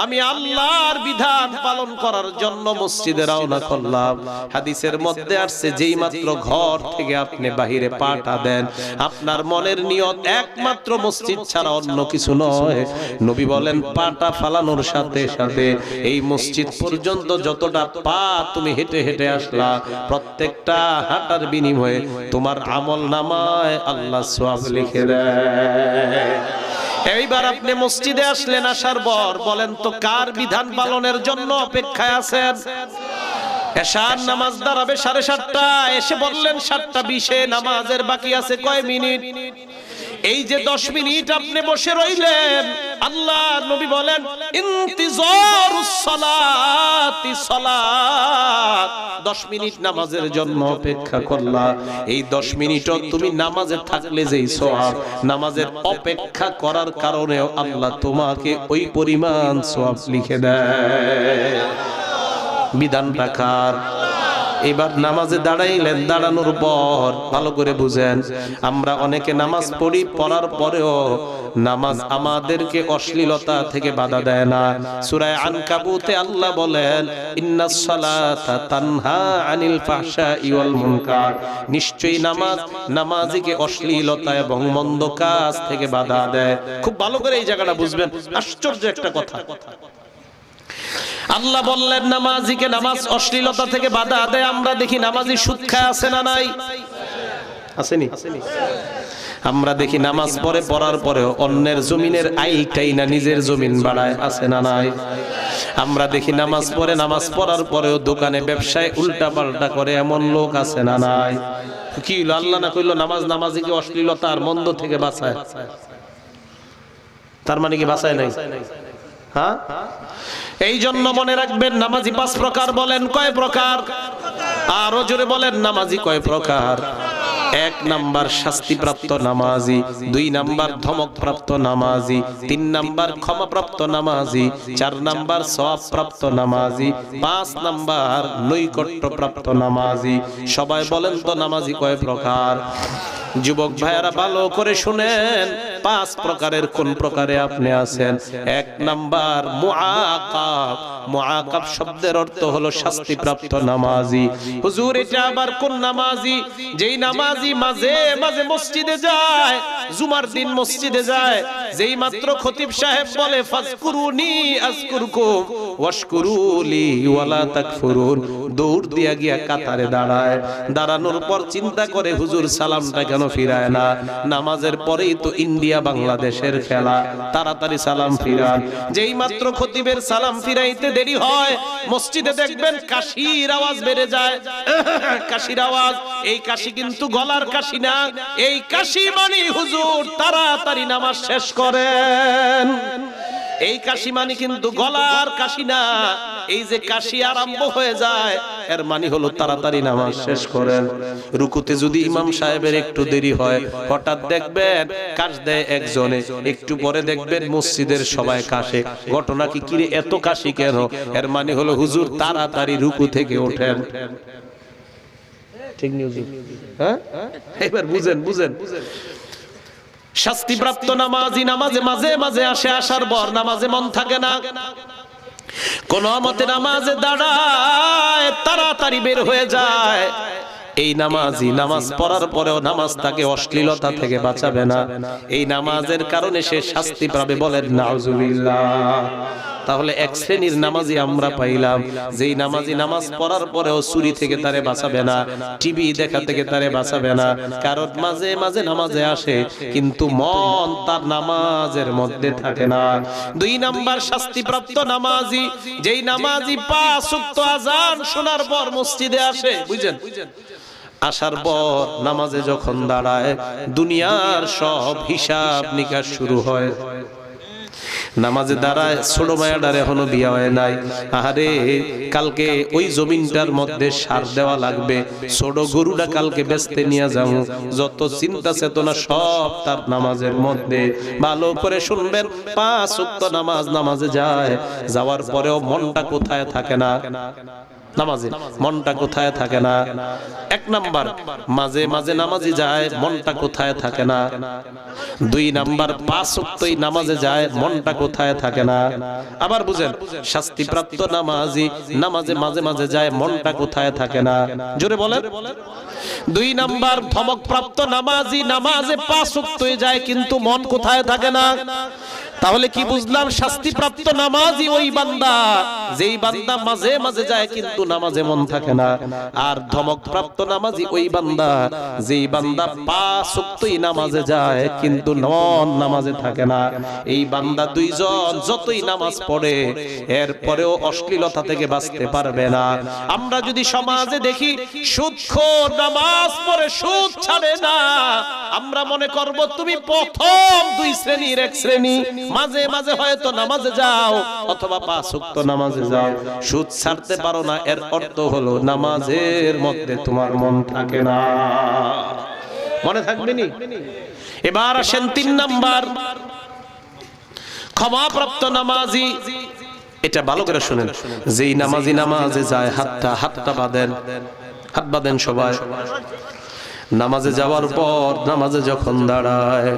আমি আল্লাহর বিধান পালন করার জন্য মসজিদে রওনা করলাম। হাদিসের মধ্যে আসছে যেই মাত্র ঘর থেকে আপনি বাহিরে পাটা দেন, আপনার মনের নিয়ত একমাত্র মসজিদ ছাড়া অন্য কিছু নয়। নবী বলেন পাটা ফালানোর সাথে সাথে এই মসজিদ পর্যন্ত যতটা পা তুমি হেঁটে হেঁটে আসলা, প্রত্যেকটা হাঁটার বিনিময়ে তোমার আমল নামায় আল্লাহ সওয়াব লিখে দেয়। এইবার আপনি মসজিদে আসলেন, আসার পর বলেন তো কার বিধান পালনের জন্য অপেক্ষায় আছেন? এশার নামাজ দাঁড়াবে 7:30, এসে বললেন 7:20 নামাজের বাকি আছে কয় মিনিট? এই যে 10 মিনিট আপনি বসে রইলেন, আল্লাহ নবী বলেন ইন্তিজারুস সালাতি সালাত, 10 মিনিট নামাজের জন্য অপেক্ষা করলা। এই 10 মিনিটও তুমি নামাজে থাকলে যেই সওয়াব, নামাজের অপেক্ষা করার কারণেও আল্লাহ তোমাকে ওই পরিমাণ সওয়াব লিখে দেয়। বিধানটা কার? এবার নামাজে দাঁড়াইলেন, দাঁড়ানোর পর ভালো করে বুঝেন, আমরা অনেকে নামাজ পড়ি, পড়ার পরেও নামাজ আমাদেরকে অশ্লীলতা থেকে বাধা দেয় না। সূরা আনকাবুতে আল্লাহ বলেন ইন্নাস সালাতা তানহা আনিল ফাহশাই ওয়াল মুনকার, নিশ্চয়ই নামাজ নামাজিকে অশ্লীলতা এবং মন্দ কাজ থেকে বাধা দেয়। খুব ভালো করে এই জায়গাটা বুঝবেন, আশ্চর্য একটা কথা। আল্লাহ বললেন নামাজিকে নামাজ অশ্লীলতা থেকে বাধা দেয়। আমরা দেখি নামাজি সুদ খায় আছে না নাই? আসেনি? আমরা দেখি নামাজ পড়ে, পড়ার পরেও অন্যের জমিনের আইলটাই না নিজের জমিন বাড়ায়, আছে না নাই? আমরা দেখি নামাজ পড়ে, নামাজ পড়ার পরেও দোকানে ব্যবসায় উল্টা পাল্টা করে, এমন লোক আছে না নাই? কি হলো? আল্লাহ না কইলো নামাজ নামাজিকে অশ্লীলতা আর মন্দ থেকে বাঁচায়, তার মানে কি বাঁচায় নাই? হ্যাঁ, এই জন্য মনে রাখবেন নামাজি 5 প্রকার। বলেন কয় প্রকার? আরো জোরে বলেন নামাজি কয় প্রকার? এক নাম্বার শাস্তিপ্রাপ্ত নামাজি, 2 নাম্বার ধমকপ্রাপ্ত নামাজি, 3 নাম্বার ক্ষমাপ্রাপ্ত নামাজি, 4 নাম্বার সওয়াবপ্রাপ্ত নামাজি, 5 নাম্বার নৈকট্যপ্রাপ্ত নামাজি। সবাই বলেন তো নামাজি কয় প্রকার? যুবক ভাইয়ারা ভালো করে শুনেন, 5 প্রকারের কোন প্রকারে আপনি আছেন? 1 নাম্বার মুআকাব। মুআকাব শব্দের অর্থ হলো শাস্তিপ্রাপ্ত নামাজি। হুজুর এটা আবার কোন নামাজি? যেই নামাজি মাঝে মাঝে মসজিদে যায়, জুমার দিন মসজিদে যায়, যেই মাত্র খতিব সাহেব বলে ফাজকুরুনি আযকুরকুম ওয়াশকুরুলি ওয়ালা তাকফুরুন, দৌড় দিয়া গিয়া কাতারে দাঁড়ায়। দাঁড়ানোর পর চিন্তা করে হুজুর সালামটা কেন ফিরায় না? নামাজের পরেই তো ইন্ডিয়া বাংলাদেশের খেলা, তাড়াতাড়ি সালাম ফিরান। যেই মাত্র খতিবের সালাম ফিরাইতে দেরি হয়, মসজিদে দেখবেন কাশির আওয়াজ বেড়ে যায়। কাশির আওয়াজ, এই কাশি কিন্তু গলার কাশি না, এই কাশি মানে হুজুর তাড়াতাড়ি নামাজ শেষ করেন। এই কাশি মানে কিন্তু গলার কাশি না, এই যে কাশি আরম্ভ হয়ে যায় এর মানে হলো তাড়াতাড়ি নামাজ শেষ করেন। রুকুতে যদি ইমাম সাহেবের একটু দেরি হয়, হঠাৎ দেখবেন কাশ দেয় একজনে, একটু পরে দেখবেন মসজিদের সবাই কাশে। ঘটনা কি কিরে এত কাশি কেন? এর মানে হলো হুজুর তাড়াতাড়ি রুকু থেকে ওঠেন। ঠিক নিউজ, হ্যাঁ? এবার বুঝেন বুঝেন। শাস্তিপ্রাপ্ত নামাজি নামাজে মাঝে মাঝে আসে, আসার পর নামাজে মন থাকে না, কোন মতে নামাজে দাঁড়ায়, তাড়াতাড়ি বের হয়ে যায়। এই নামাজি নামাজ পড়ার পরেও নামাজ তাকে অশ্লীলতা থেকে বাঁচাবে না, এই নামাজের কারণে সে শাস্তি পাবে। বলেন নাউজুবিল্লাহ। তাহলে এক শ্রেণীর নামাজি আমরা পাইলাম, যেই নামাজি নামাজ পড়ার পরেও চুরি থেকে তারে বাঁচাবে না, টিভি দেখা থেকে তারে বাঁচাবে না, কারণ মাঝে মাঝে নামাজে আসে কিন্তু মন তার নামাজের মধ্যে থাকে না। 2 নাম্বার শাস্তিপ্রাপ্ত নামাজি, যেই নামাজি 5 ওয়াক্ত আযান শোনার পর মসজিদে আসে, বুঝেন, আসার পর নামাজে যখন দাঁড়ায় দুনিয়ার সব হিসাব নিকাশ শুরু হয়। নামাজে দাঁড়ায়, ছোট মায়াটার এখনো বিয়ে হয় নাই, আরে কালকে ওই জমিনটার মধ্যে সার দেওয়া লাগবে, ছোট গরুটা কালকে বেচতে নিয়ে যাবো, যত চিন্তা চেতনা সব তার নামাজের মধ্যে। ভালো করে শুনবেন, 5 ওয়াক্ত নামাজে যায়, যাওয়ার পরেও মনটা কোথায় থাকে না? নামাজে মনটা কোথায় থাকে না? 1 নাম্বার মাঝে মাঝে নামাজি যায়, মনটা কোথায় থাকে না? 2 নাম্বার 5 ওয়াক্তই নামাজে যায়, মনটা কোথায় থাকে না? আবার বুঝেন, শাস্তিপ্রাপ্ত নামাজি নামাজে মাঝে মাঝে যায়, মনটা কোথায় থাকে না? জোরে বলেন। 2 নাম্বার ধমকপ্রাপ্ত নামাজি নামাজে 5 ওয়াক্তই যায় কিন্তু মন কোথায় থাকে না? তাহলে কি বুঝলাম? শাস্তিপ্রাপ্ত নামাজি ওই বান্দা যেই বান্দা মাঝে মাঝে যায় কিন্তু নামাজে মন থাকে না, আর ধমকপ্রাপ্ত নামাজি ওই বান্দা যেই বান্দা 5 ওয়াক্তই নামাজে যায় কিন্তু মন নামাজে থাকে না। এই বান্দা দুইজন যতই নামাজ পড়ে এরপরেও অশ্লীলতা থেকে বাঁচতে পারবে না। আমরা যদি সমাজে দেখি সুদখোর নামাজ পড়ে সুদ ছাড়ে না, আমরা মনে করব তুমি প্রথম 2 শ্রেণীর এক শ্রেণী, মাঝে মাঝে হয়তো নামাজে যাও অথবা 5 ওয়াক্ত নামাজে যাও, সুদ ছাড়তে পারো না, এর অর্থ হলো নামাজের মধ্যে তোমার মন থাকে না। মনে থাকবে নি? এবার আসেন 3 নাম্বার ক্ষমাপ্রাপ্ত নামাজি। এটা ভালো করে শুনেন, যেই নামাজি নামাজে যায় হাতটা বাঁধেন, হাত বাঁধেন সবাই। নামাজে যাওয়ার পর নামাজে যখন দাঁড়ায়,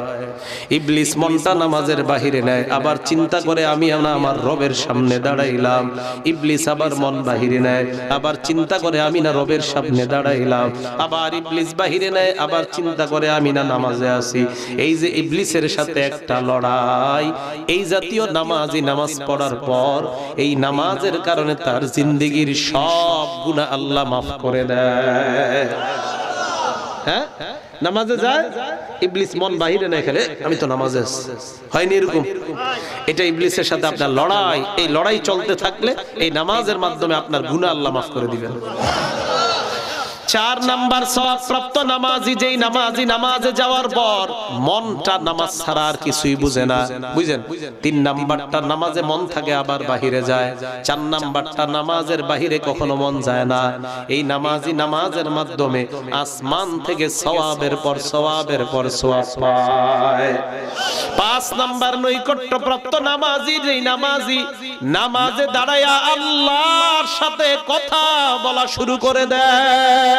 ইবলিস মনটা নামাজের বাহিরে নেয়, আবার চিন্তা করে আমি আমার রবের সামনে দাঁড়াইলাম। ইবলিস আবার মন বাহিরে নেয়, আবার চিন্তা করে আমি না রবের সামনে দাঁড়াইলাম। আবার ইবলিস বাহিরে নেয়, আবার চিন্তা করে আমি না নামাজে আছি। এই যে ইবলিসের সাথে একটা লড়াই। এই জাতীয় নামাজি নামাজ পড়ার পর এই নামাজের কারণে তার জিন্দেগির সব গুনাহ আল্লাহ মাফ করে দেয়। হ্যাঁ, নামাজে যায়, ইবলিস মন বাহিরে না, খেলে আমি তো নামাজে হয়নি এরকম। এটা ইবলিসের সাথে আপনার লড়াই। এই লড়াই চলতে থাকলে এই নামাজের মাধ্যমে আপনার গুনাহ আল্লাহ মাফ করে দিবেন। 4 নাম্বার সওয়াবপ্রাপ্ত নামাজি যেই নামাজি নামাজে যাওয়ার পর মনটা নামাজ ছাড়া আর কিছুই বুঝে না, বুঝেন। 3 নাম্বারটা নামাজে মন থাকে আবার বাহিরে যায়। 4 নাম্বারটা নামাজের বাহিরে কখনো মন যায় না। এই নামাজি নামাজের মাধ্যমে আসমান থেকে সওয়াবের পর সওয়াবের পর সওয়াব পায়। 5 নাম্বার নৈকট্যপ্রাপ্ত নামাজি যেই নামাজি নামাজে দাঁড়ায়া আল্লাহর সাথে কথা বলা শুরু করে দেয়,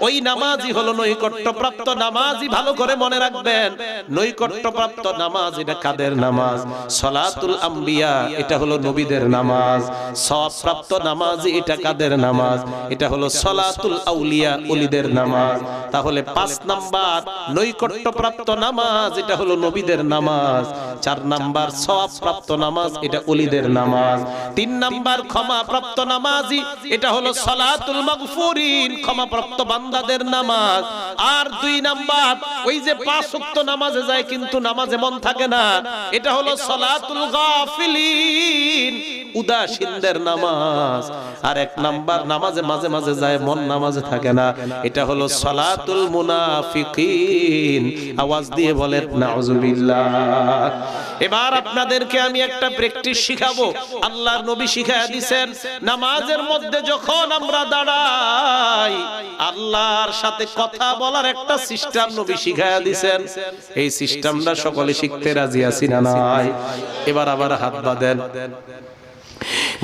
ওই নামাজি হলো নৈকট্যপ্রাপ্ত নামাজি। ভালো করে মনে রাখবেন, নৈকট্যপ্রাপ্ত নামাজ এটা কাদের নামাজ? সালাতুল আম্বিয়া, এটা হলো নবীদের নামাজ। সওয়াবপ্রাপ্ত নামাজি এটা কাদের নামাজ? এটা হলো সালাতুল আউলিয়া, ওলিদের নামাজ। তাহলে 5 নাম্বার নৈকট্যপ্রাপ্ত নামাজ এটা হলো নবীদের নামাজ। 4 নাম্বার সওয়াবপ্রাপ্ত নামাজ এটা ওলিদের নামাজ। 3 নাম্বার ক্ষমাপ্রাপ্ত নামাজি এটা হলো সালাতুল মাগফুরিন, ক্ষমাপ্রাপ্ত বান্দাদের নামাজ। আর 2 নাম্বার ওই যে 5 ওয়াক্ত নামাজে যায় কিন্তু নামাজে মন থাকে না, এটা হলো সালাতুল গাফিলিন, উদাসীনদের নামাজ। আর 1 নাম্বার নামাজে মাঝে মাঝে যায় মন নামাজে থাকে না, এটা হলো সালাতুল মুনাফিকিন। আওয়াজ দিয়ে বলেন নাউজুবিল্লাহ। এবার আপনাদেরকে আমি একটা প্র্যাকটিস শিখাবো। আল্লাহর নবী শিখায়া দিবেন, নামাজের মধ্যে যখন আমরা দাঁড়াই আল্লাহর সাথে কথা বলার একটা সিস্টেম নবী শিখায়া দিবেন। এই সিস্টেমটা সকলে শিখতে রাজি আছি না নাই? এবার আবার হাত বাঁধেন।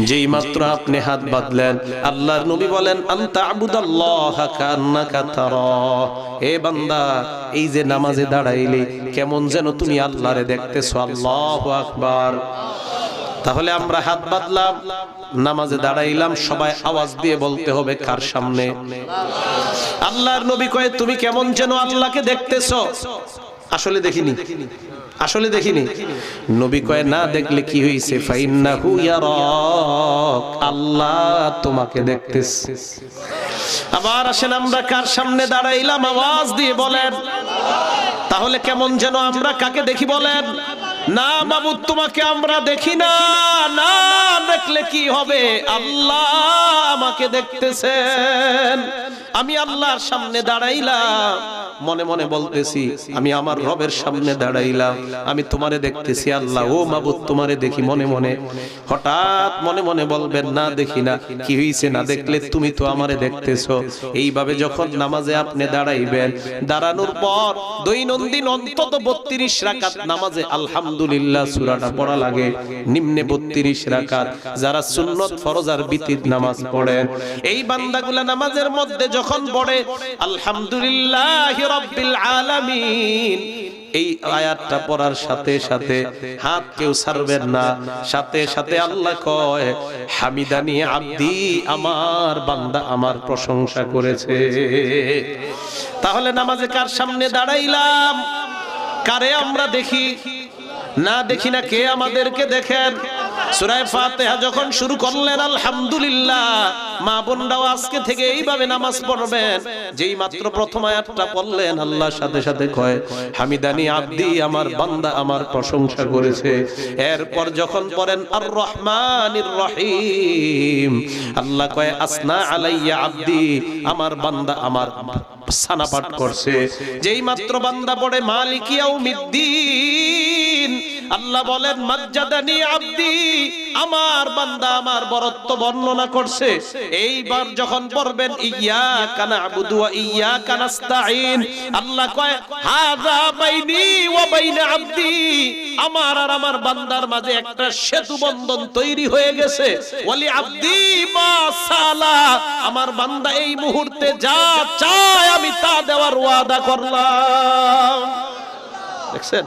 যেই মাত্র আপনি হাত বাঁধলেন আল্লাহর নবী বলেন, আনতা আবুদাল্লাহা কান্নাকা তারা। হে বান্দা, এই যে নামাজে দাঁড়াইলি কেমন যেন তুমি আল্লাহরে দেখতেছো। আল্লাহু আকবার। তাহলে আমরা হাত বাঁধলাম, নামাজে দাঁড়াইলাম, সবাই আওয়াজ দিয়ে বলতে হবে কার সামনে? আল্লাহর নবী কয়, তুমি কেমন যেন আল্লাহকে দেখতেছো। আসলে দেখিনি, আসলে দেখিনি। নবী কয়, না দেখলে কি হইছে? ফাইন্নাহু ইয়ারাক, আল্লাহ তোমাকে দেখতেছে। আবার আসেন, আমরা কার সামনে দাঁড়াইলাম? আওয়াজ দিয়ে বলেন। তাহলে কেমন যেন আমরা কাকে দেখি বলেন? না মাবুদ, তোমাকে আমরা দেখি না। না দেখলে কি হবে? আল্লাহ আমাকে দেখতেছেন। আমি আল্লাহর সামনে দাঁড়াইলাম, মনে মনে বলতেছি আমি আমার রবের সামনে দাঁড়াইলাম, আমি তোমারে দেখতেছি আল্লাহ। ও মাবুদ, তোমারে দেখি মনে মনে। হঠাৎ মনে মনে বলবেন, না দেখি না। কি হইছে? না দেখলে তুমি তো আমারে দেখতেছো। এইভাবে যখন নামাজে আপনি দাঁড়াইবেন, দাঁড়ানোর পর দৈনন্দিন অন্তত 32 রাকাত নামাজে আলহামদুলিল্লাহ সূরাটা পড়া লাগে। নিম্নে 32 রাকাত। যারা সুন্নত, ফরজ আর বিতির নামাজ পড়েন, এই বান্দাগুলা নামাজের মধ্যে যখন পড়ে আলহামদুলিল্লাহি রাব্বিল আলামিন, এই আয়াতটা পড়ার সাথে সাথে হাত কেউ ছাড়বেন না। সাথে সাথে আল্লাহ কয়, হামিদানি আব্দি, আমার বান্দা আমার প্রশংসা করেছে। তাহলে নামাজে কার সামনে দাঁড়াইলাম? কারে আমরা দেখি? না দেখি না। কে আমাদেরকে দেখেন? সূরা ফাতিহা যখন শুরু করলেন আলহামদুলিল্লাহ, মা বোনরাও আজকে থেকে এইভাবে নামাজ পড়বেন। যেই মাত্র প্রথম আয়াতটা পড়লেন আল্লাহর সাথে সাথে কয়, হামিদানি আব্দি, আমার বান্দা আমার প্রশংসা করেছে। এরপর যখন পড়েন আর রহমানির রহিম, আল্লাহ কয়, আসনা আলাইয়া আব্দি, আমার বান্দা আমার সানা পাঠ করছে। যেই মাত্র বান্দা পড়ে মালিক ইয়াউমিদ্দিন, আল্লাহ বলেন মাজ্জাদানি আব্দি, আমার বান্দা আমার বরত্ব বর্ণনা করছে। এইবার যখন পড়বেন ইয়্যাকা না'বুদু ওয়া ইয়্যাকা নাস্তাঈন, আল্লাহ কয় হাযা বাইনি ওয়া বাইনা আব্দি, আমার আর আমার বান্দার মাঝে একটা সেতু বন্ধন তৈরি হয়ে গেছে। ওয়ালি আব্দি মা সালা, আমার বান্দা এই মুহূর্তে যা চায় আমি তা দেওয়ার ওয়াদা করলাম। দেখছেন?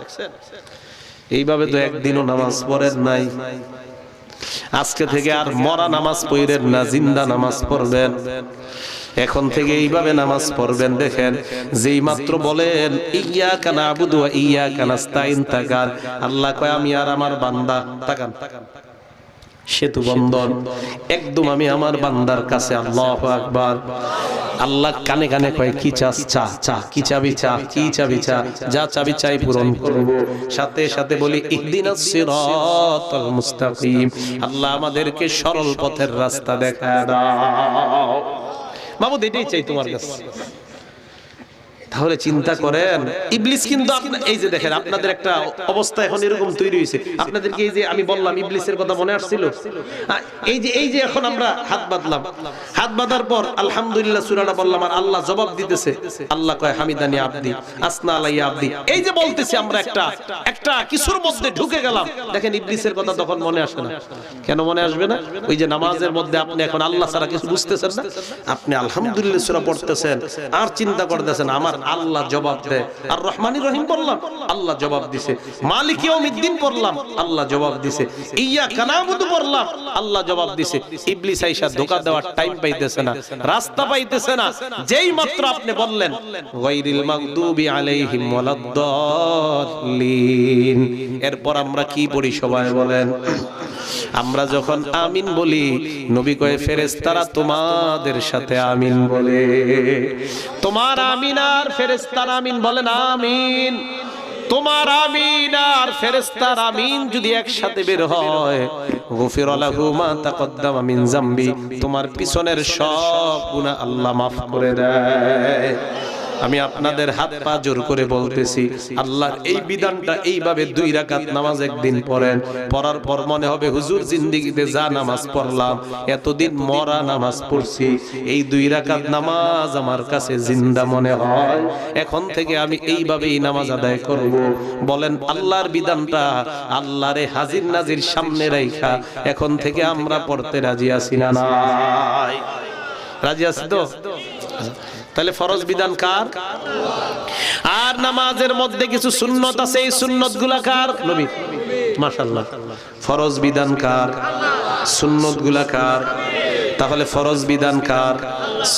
এইভাবে তো একদিনও নামাজ পড়েন নাই। আজকে থেকে আর মরা নামাজ পড়েন না, জিন্দা নামাজ পড়বেন। এখন থেকে এইভাবে নামাজ পড়বেন। দেখেন, যেই মাত্র বলেন ইয়্যাকা না'বুদু ওয়া ইয়্যাকা নাস্তাঈন, তাকান, আল্লাহ কয় আমি আর আমার বান্দা, তাকান, সেতু বন্ধন একদম আমি আমার বান্দার কাছে। আল্লাহু আকবার। আল্লাহ কানে কানে কয়, কি চাস? চা চা। কি চাবি? চা। কি চাবি? চা। যা চাবি চাই পূরণ করব। সাথে সাথে বলি ইহদিনাস সিরাতাল মুস্তাকিম, আল্লাহ আমাদেরকে সরল পথের রাস্তা দেখায় দাও। মাবুদ এটাই চাই তোমার কাছে। তাহলে চিন্তা করেন ইবলিস কিন্তু এই যে দেখেন আপনাদের একটা অবস্থা এখন এরকম তৈরি হয়েছে, আপনাদেরকে এই যে আমি বললাম ইবলিসের কথা মনে আসছিল, এই যে এখন আমরা হাত বাঁধলাম, হাত বাঁধার পর আলহামদুলিল্লাহ সূরাটা বললাম আর আল্লাহ জবাব দিতেছে, আল্লাহ কয় হামিদানি আব্দি আসনা আলাইয়া আব্দি, এই যে বলতেছি আমরা একটা কিছুর মধ্যে ঢুকে গেলাম। দেখেন ইবলিসের কথা তখন মনে আসে না। কেন মনে আসবে না? ওই যে নামাজের মধ্যে আপনি এখন আল্লাহ ছাড়া কিছু বুঝতেছেন না, আপনি আলহামদুলিল্লাহ সূরা পড়তেছেন আর চিন্তা করতেছেন আমার আল্লাহ জবাব দেয়। আর রহমানির রহিম পড়লাম, আল্লাহ জবাব দিছে। মালিক ইয়াউমিদ্দিন পড়লাম, আল্লাহ জবাব দিছে। ইয়্যাকা না'বুদু পড়লাম, আল্লাহ জবাব দিছে। ইবলিস আইসা ধোঁকা দেওয়ার টাইম পাইতেছে না, রাস্তা পাইতেছে না। যেই মাত্র আপনি বললেন গায়রিল মাগদুবি আলাইহিম ওয়ালাদ-দাল্লিন, এরপর আমরা কি পড়ি সবাই বলেন? আমরা যখন আমিন বলি নবী কয় ফেরেশতারা তোমাদের সাথে আমিন বলে। তোমার আমিন আর ফেরেশতার আমিন বলেন আমিন। তোমার আমিন আর ফেরেশতার আমিন যদি একসাথে বের হয়, গফির লাহু মা তাকদ্দামা মিন যামবি, তোমার পিছনের সব গুনাহ আল্লাহ মাফ করে দেয়। আমি আপনাদের হাত পা জোর করে বলতেছি, আল্লাহর এই বিধানটা এইভাবে 2 রাকাত নামাজ একদিন পড়েন, পড়ার পর মনে হবে হুজুর জিন্দেগিতে যা নামাজ পড়লাম এতদিন মরা নামাজ পড়ছি, এই 2 রাকাত নামাজ আমার কাছে জিন্দা মনে হয়, এখন থেকে আমি এইভাবেই নামাজ আদায় করব। বলেন আল্লাহর বিধানটা আল্লাহরে হাজির নাজির সামনে রাইখা এখন থেকে আমরা পড়তে রাজি আছি না নাই? রাজি আছি তো? তাহলে ফরজ বিধান কার? আর নামাজের মধ্যে কিছু সুন্নত আছে, এই সুন্নতগুলা কার? নবীর। মাশাআল্লাহ। ফরজ বিধান কার? সুন্নতগুলা কার? তাহলে ফরজ বিধান কার?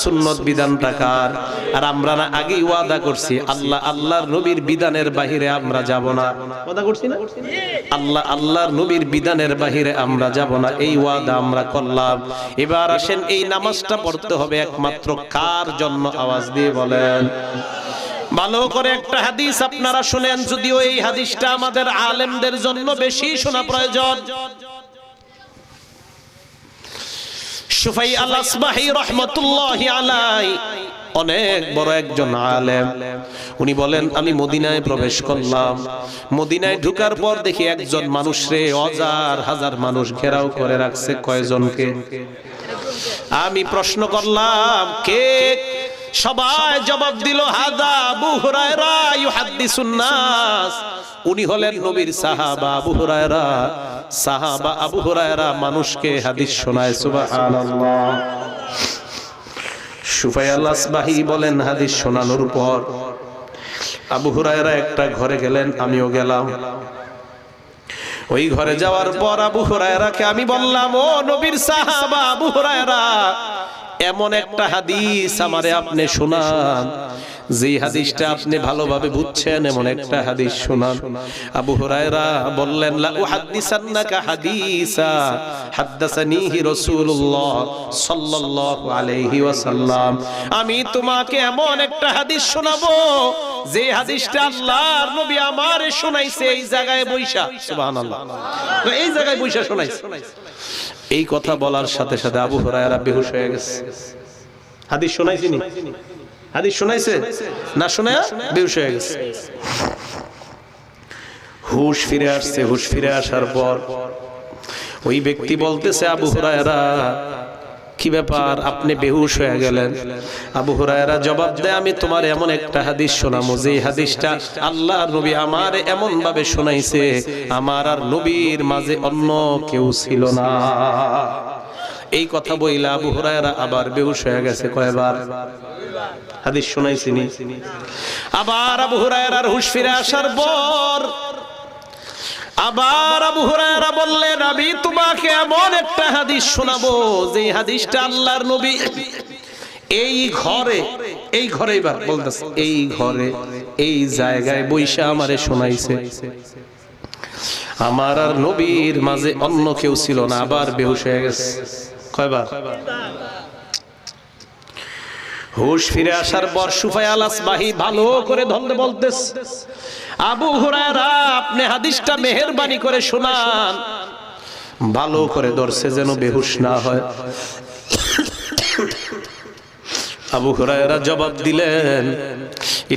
সুন্নত বিধানটা কার? আর আমরা না আগেই ওয়াদা করছি আল্লাহর নবীর বিধানের বাহিরে আমরা যাব না। ওয়াদা করছি না? আল্লাহর নবীর বিধানের বাহিরে আমরা যাব না, এই ওয়াদা আমরা করলাম। এবার আসেন এই নামাজটা পড়তে হবে একমাত্র কার জন্য? আওয়াজ দিয়ে বলেন। ভালো করে একটা হাদিস আপনারা শুনেন, যদিও এই হাদিসটা আমাদের আলেমদের জন্য বেশি শোনা প্রয়োজন। শুফাই আল-আসবাহি রাহমাতুল্লাহি আলাইহি অনেক বড় একজন আলেম, উনি বলেন আমি মদিনায় প্রবেশ করলাম, মদিনায় ঢোকার পর দেখি একজন মানুষরে হাজার হাজার মানুষ ঘেরাও করে রাখছে। কয়জনকে? আমি প্রশ্ন করলাম কে? সবাই জবাব দিল হাদা আবু হুরায়রা ইউহাদ্দিসুন নাস। উনি হলেন নবীর সাহাবা আবু হুরায়রা। সাহাবা আবু হুরায়রা মানুষকে হাদিস শোনায়। সুবহানাল্লাহ। শুফাই আল-আসবাহি বলেন হাদিস শোনানোর পর আবু হুরায়রা একটা ঘরে গেলেন, আমিও গেলাম। ওই ঘরে যাওয়ার পর আবু হুরায়রাকে আমি বললাম, ও নবীর সাহাবা আবু হুরায়রা, এমন একটা হাদিস আমারে আপনি শোনান, যে হাদিসটা আপনি ভালোভাবে বুঝছেন, এমন একটা হাদিস শোনান। আবু হুরায়রা বললেন, লা উহাদ্দিসান্নাকা হাদিসা হাদ্দাসানিহি রাসূলুল্লাহ সাল্লাল্লাহু আলাইহি ওয়াসাল্লাম, আমি তোমাকে এমন একটা হাদিস শোনাবো যে হাদিসটা আল্লাহর নবী আমারে শোনাইছে এই জায়গায় বইসা। সুবহানাল্লাহ। এই জায়গায় বইসা শোনাইছে। এই কথা বলার সাথে সাথে আবু হুরায়রা বেহুশ হয়ে গেছে। হাদিস শোনাইছিনি? হাদিস শোনাইছে না, শোনায়া বেহুশ হয়ে গেছে। হুশ ফিরে আসছে। হুশ ফিরে আসার পর ওই ব্যক্তি বলতেছে, আবু হুরায়রা কি ব্যাপার, আপনি বেহুশ হয়ে গেলেন? আবু হুরায়রা জবাব দেয়, আমি তোমার এমন একটা হাদিস শোনাবো যে হাদিসটা আল্লাহর নবী আমার এমন ভাবে শোনাইছে আমার আর নবীর মাঝে অন্য কেউ ছিল না। এই কথা বইলা আবু হুরায়রা আবার বেহুশ হয়ে গেছে। কয়বার? হাদিস শোনাইছিনি। আবার আবু হুরায়রার হুশ ফিরে আসার পর আবার আবু হুরায়রা বললেন, আমি তোমাকে এমন একটা হাদিস শোনাবো যে হাদিসটা আল্লাহর নবী এই ঘরে এবার বলতেছে, এই ঘরে এই জায়গায় বইসা আমারে শোনাইছে, আমার আর নবীর মাঝে অন্য কেউ ছিল না। আবার বেহুশ হয়ে গেছে। কয়বার? হুশ ফিরে আসার পর শুফাই আল-আসবাহি ভালো করে ধরতে বলতেছে, আবু হুরায়রা আপনি হাদিসটা মেহেরবানি করে শোনান। ভালো করে ধরছে যেন বেহুশ না হয়। আবু হুরায়রা জবাব দিলেন,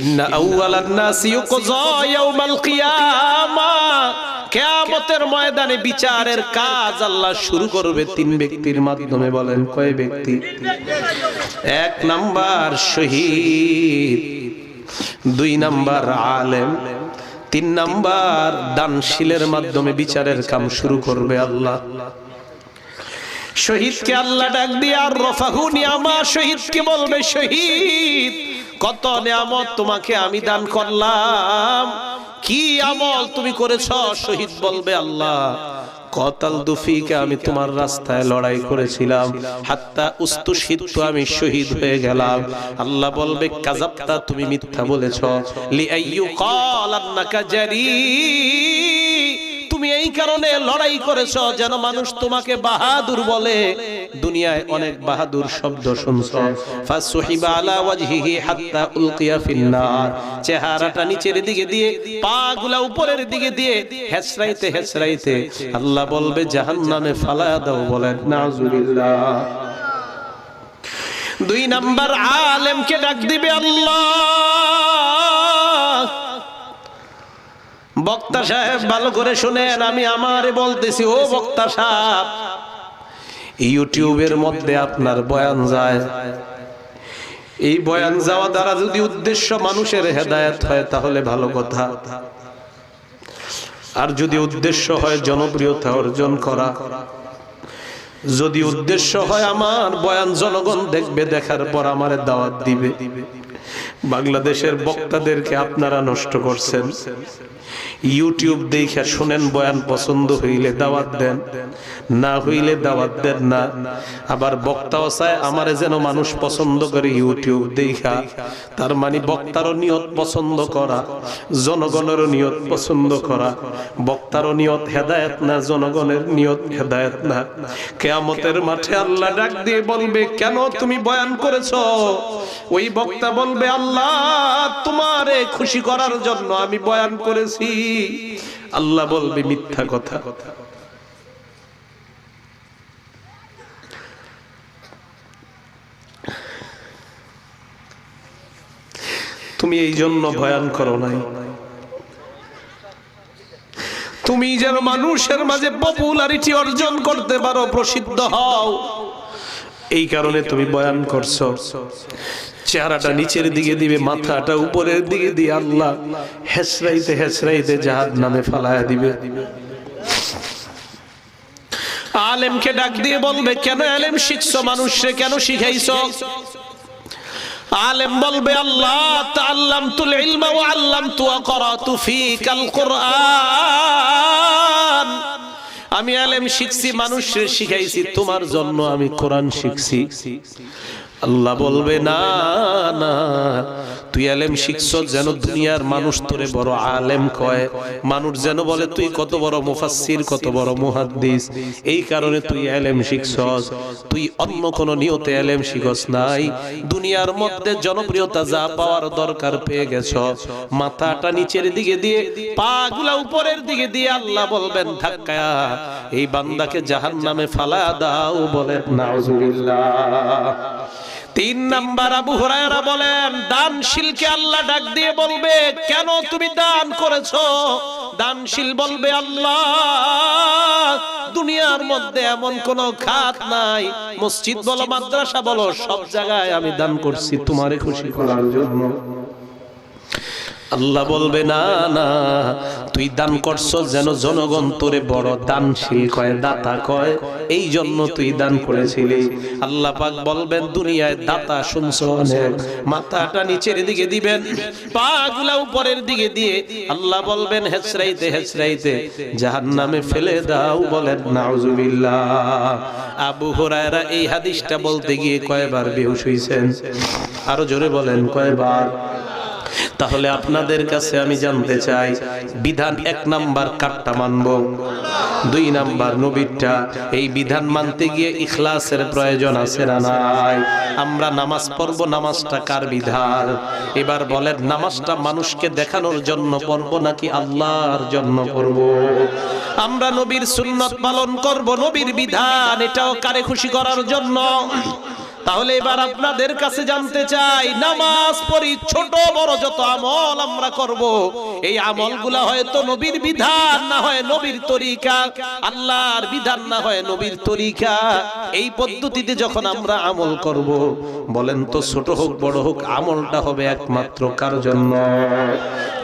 ইন্না আউওয়ালান নাসি ইউকযা ইয়াউমাল কিয়ামাহ, কিয়ামতের ময়দানে বিচারের কাজ আল্লাহ শুরু করবে তিন ব্যক্তির মাধ্যমে। বলেন কয় ব্যক্তি? এক নাম্বার শহীদ, দুই নাম্বার আলেম, তিন নাম্বার দানশীলের মাধ্যমে বিচারের কাম শুরু করবে আল্লাহ। শহীদকে আল্লাহ ডাক দিয়ে আর রফাহু নিয়ামা, শহীদকে বলবে, শহীদ কত নিয়ামত তোমাকে আমি দান করলাম, কি আমল তুমি করেছো? শহীদ বলবে, আল্লাহ কতাল দুফিকে, আমি তোমার রাস্তায় লড়াই করেছিলাম, হাত্তা উস্তুশহিদতু, আমি শহীদ হয়ে গেলাম। আল্লাহ বলবে, কাযাবতা, তুমি মিথ্যা বলেছো, লিআইয়ু ক্বাল আন্নাকা জারি, তুমি এই কারণে লড়াই করেছো যেন মানুষ তোমাকে বাহাদুর বলে। দুনিয়ায় অনেক বাহাদুর শব্দ শুনছো। ফাসুহিবা আলা ওয়াজহিহি হাত্তা উলকিয়া ফিন্নার, চেহারাটা নিচের দিকে দিয়ে, পাগুলা উপরের দিকে দিয়ে হেসরাইতে হেসরাইতে আল্লাহ বলবে জাহান্নামে ফালায়া দাও। বলেন নাউজুবিল্লাহ। দুই নাম্বার আলেমকে ডাক দিবে আল্লাহ, বক্তা সাহেব ভালো করে শুনেন, আমি আমারে বলতেছি, ও বক্তা সাহেব, ইউটিউবের মধ্যে আপনার বয়ান যায়, এই বয়ান যাওয়া দ্বারা যদি উদ্দেশ্য মানুষের হেদায়েত হয় তাহলে ভালো কথা, আর যদি উদ্দেশ্য হয় জনপ্রিয়তা অর্জন করা, যদি উদ্দেশ্য হয় আমার বয়ান জনগণ দেখবে, দেখার পর আমারে দাওয়াত দিবে, বাংলাদেশের বক্তাদেরকে আপনারা নষ্ট করছেন। ইউটিউব দেখে শুনেন, বয়ান পছন্দ হইলে দাওয়াত দেন, না হইলে দাওয়াত দেন না। আবার বক্তাও চায় আমারে যেন মানুষ পছন্দ করে ইউটিউব দেখা, তার মানে বক্তারও নিয়ত পছন্দ করা, জনগণেরও নিয়ত পছন্দ করা। বক্তারও নিয়ত হেদায়েত না, জনগণের নিয়ত হেদায়েত না। কিয়ামতের মাঠে আল্লাহ ডাক দিয়ে বলবে, কেন তুমি বয়ান করেছো? ওই বক্তা বলবে, আল্লাহ তোমারে খুশি করার জন্য আমি বয়ান করেছি। আল্লাহ বলবে, মিথ্যা কথা। তুমি এই জন্য বয়ান করো নাই, তুমি যেন মানুষের মাঝে পপুলারিটি অর্জন করতে পারো, প্রসিদ্ধ হও, এই কারণে তুমি বয়ান করছো। চেহারাটা নিচের দিকে দিবে, মাথাটা উপরের দিকে দিয়ে আল্লাহ হেসরাইতে হেসরাইতে জাহান্নামে ফালায়া দিবে। আলেমকে ডাক দিয়ে বলবে, কেন আলেম শিখছো? মানুষে কেন শিখাইছো? আলেম বলবে, আল্লাহ তাআল্লামতুল ইলমা ওয়া আল্লামতু ওয়া ক্বরাতু ফীকাল কুরআন, আমি আলেম শিখছি, মানুষের শিখাইছি, তোমার জন্য আমি কোরআন শিখছি। আল্লাহ বলবে, না না, তুই আলেম শিখছো যেন দুনিয়ার মানুষ তোরে বড় আলেম কয়, মানুষ যেন বলে তুই কত বড় মুফাসসির, কত বড় মুহাদ্দিস, এই কারণে তুই আলেম শিখছস। তুই অন্য কোন নিয়তে আলেম শিখস নাই, দুনিয়ার মধ্যে জনপ্রিয়তা যা পাওয়ার দরকার পেয়ে গেছো। মাথাটা নিচের দিকে দিয়ে, পাগুলা উপরের দিকে দিয়ে আল্লাহ বলবেন, ধাক্কায়া এই বান্দাকে জাহান্নামে ফালায়া দাও। বলেন নাউজুবিল্লাহ। তিন নাম্বার আবু হুরায়রা বলেন, দানশীলকে আল্লাহ ডাক দিয়ে বলবে, কেন তুমি দান করেছো? দানশীল বলবে, আল্লাহ দুনিয়ার মধ্যে এমন কোন খাত নাই, মসজিদ বলো মাদ্রাসা বলো, সব জায়গায় আমি দান করছি তোমারে খুশি করার জন্য। আল্লাহ বলবে, না না, তুই দান করছো যেন জনগণ তোরে বড় দানশীল কয়, দাতা কয়, এই জন্য তুই দান করেছিলি। আল্লাহ পাক বলবেন, দুনিয়ায় দাতা শুনছো অনেক, মাথাটা নিচের দিকে দিবেন, পাগুলা উপরের দিকে দিয়ে আল্লাহ বলবেন, হেসরাইতে হেসরাইতে জাহান্নামে ফেলে দাও। বলেন নাউজুবিল্লাহ। আবু হুরায়রা এই হাদিসটা বলতে গিয়ে কয়বার বেহুশ হইছেন? আরো জোরে বলেন, কয়বার? তাহলে আপনাদের কাছে আমি জানতে চাই, বিধান এক নাম্বার কাটটা মানবো, দুই নাম্বার নবীরটা। এই বিধান মানতে গিয়ে ইখলাসের প্রয়োজন আছে না নাই? আমরা নামাজ পড়ব, নামাজটা কার বিধান? এবার বলেন, নামাজটা মানুষকে দেখানোর জন্য পড়ব নাকি আল্লাহর জন্য পড়ব? আমরা নবীর সুন্নত পালন করব, নবীর বিধান, এটাও কারে খুশি করার জন্য? তাহলে এবার আপনাদের কাছে জানতে চাই, নামাজ পড়ি, ছোট বড় যত আমল আমরা করব, এই আমলগুলা হয়তো নবীর বিধান, না হয় নবীর তরিকা, আল্লাহর বিধান না হয় নবীর তরিকা। এই পদ্ধতিতে যখন আমরা আমল করব, বলেন তো ছোট হোক বড় হোক, আমলটা হবে একমাত্র কার জন্য?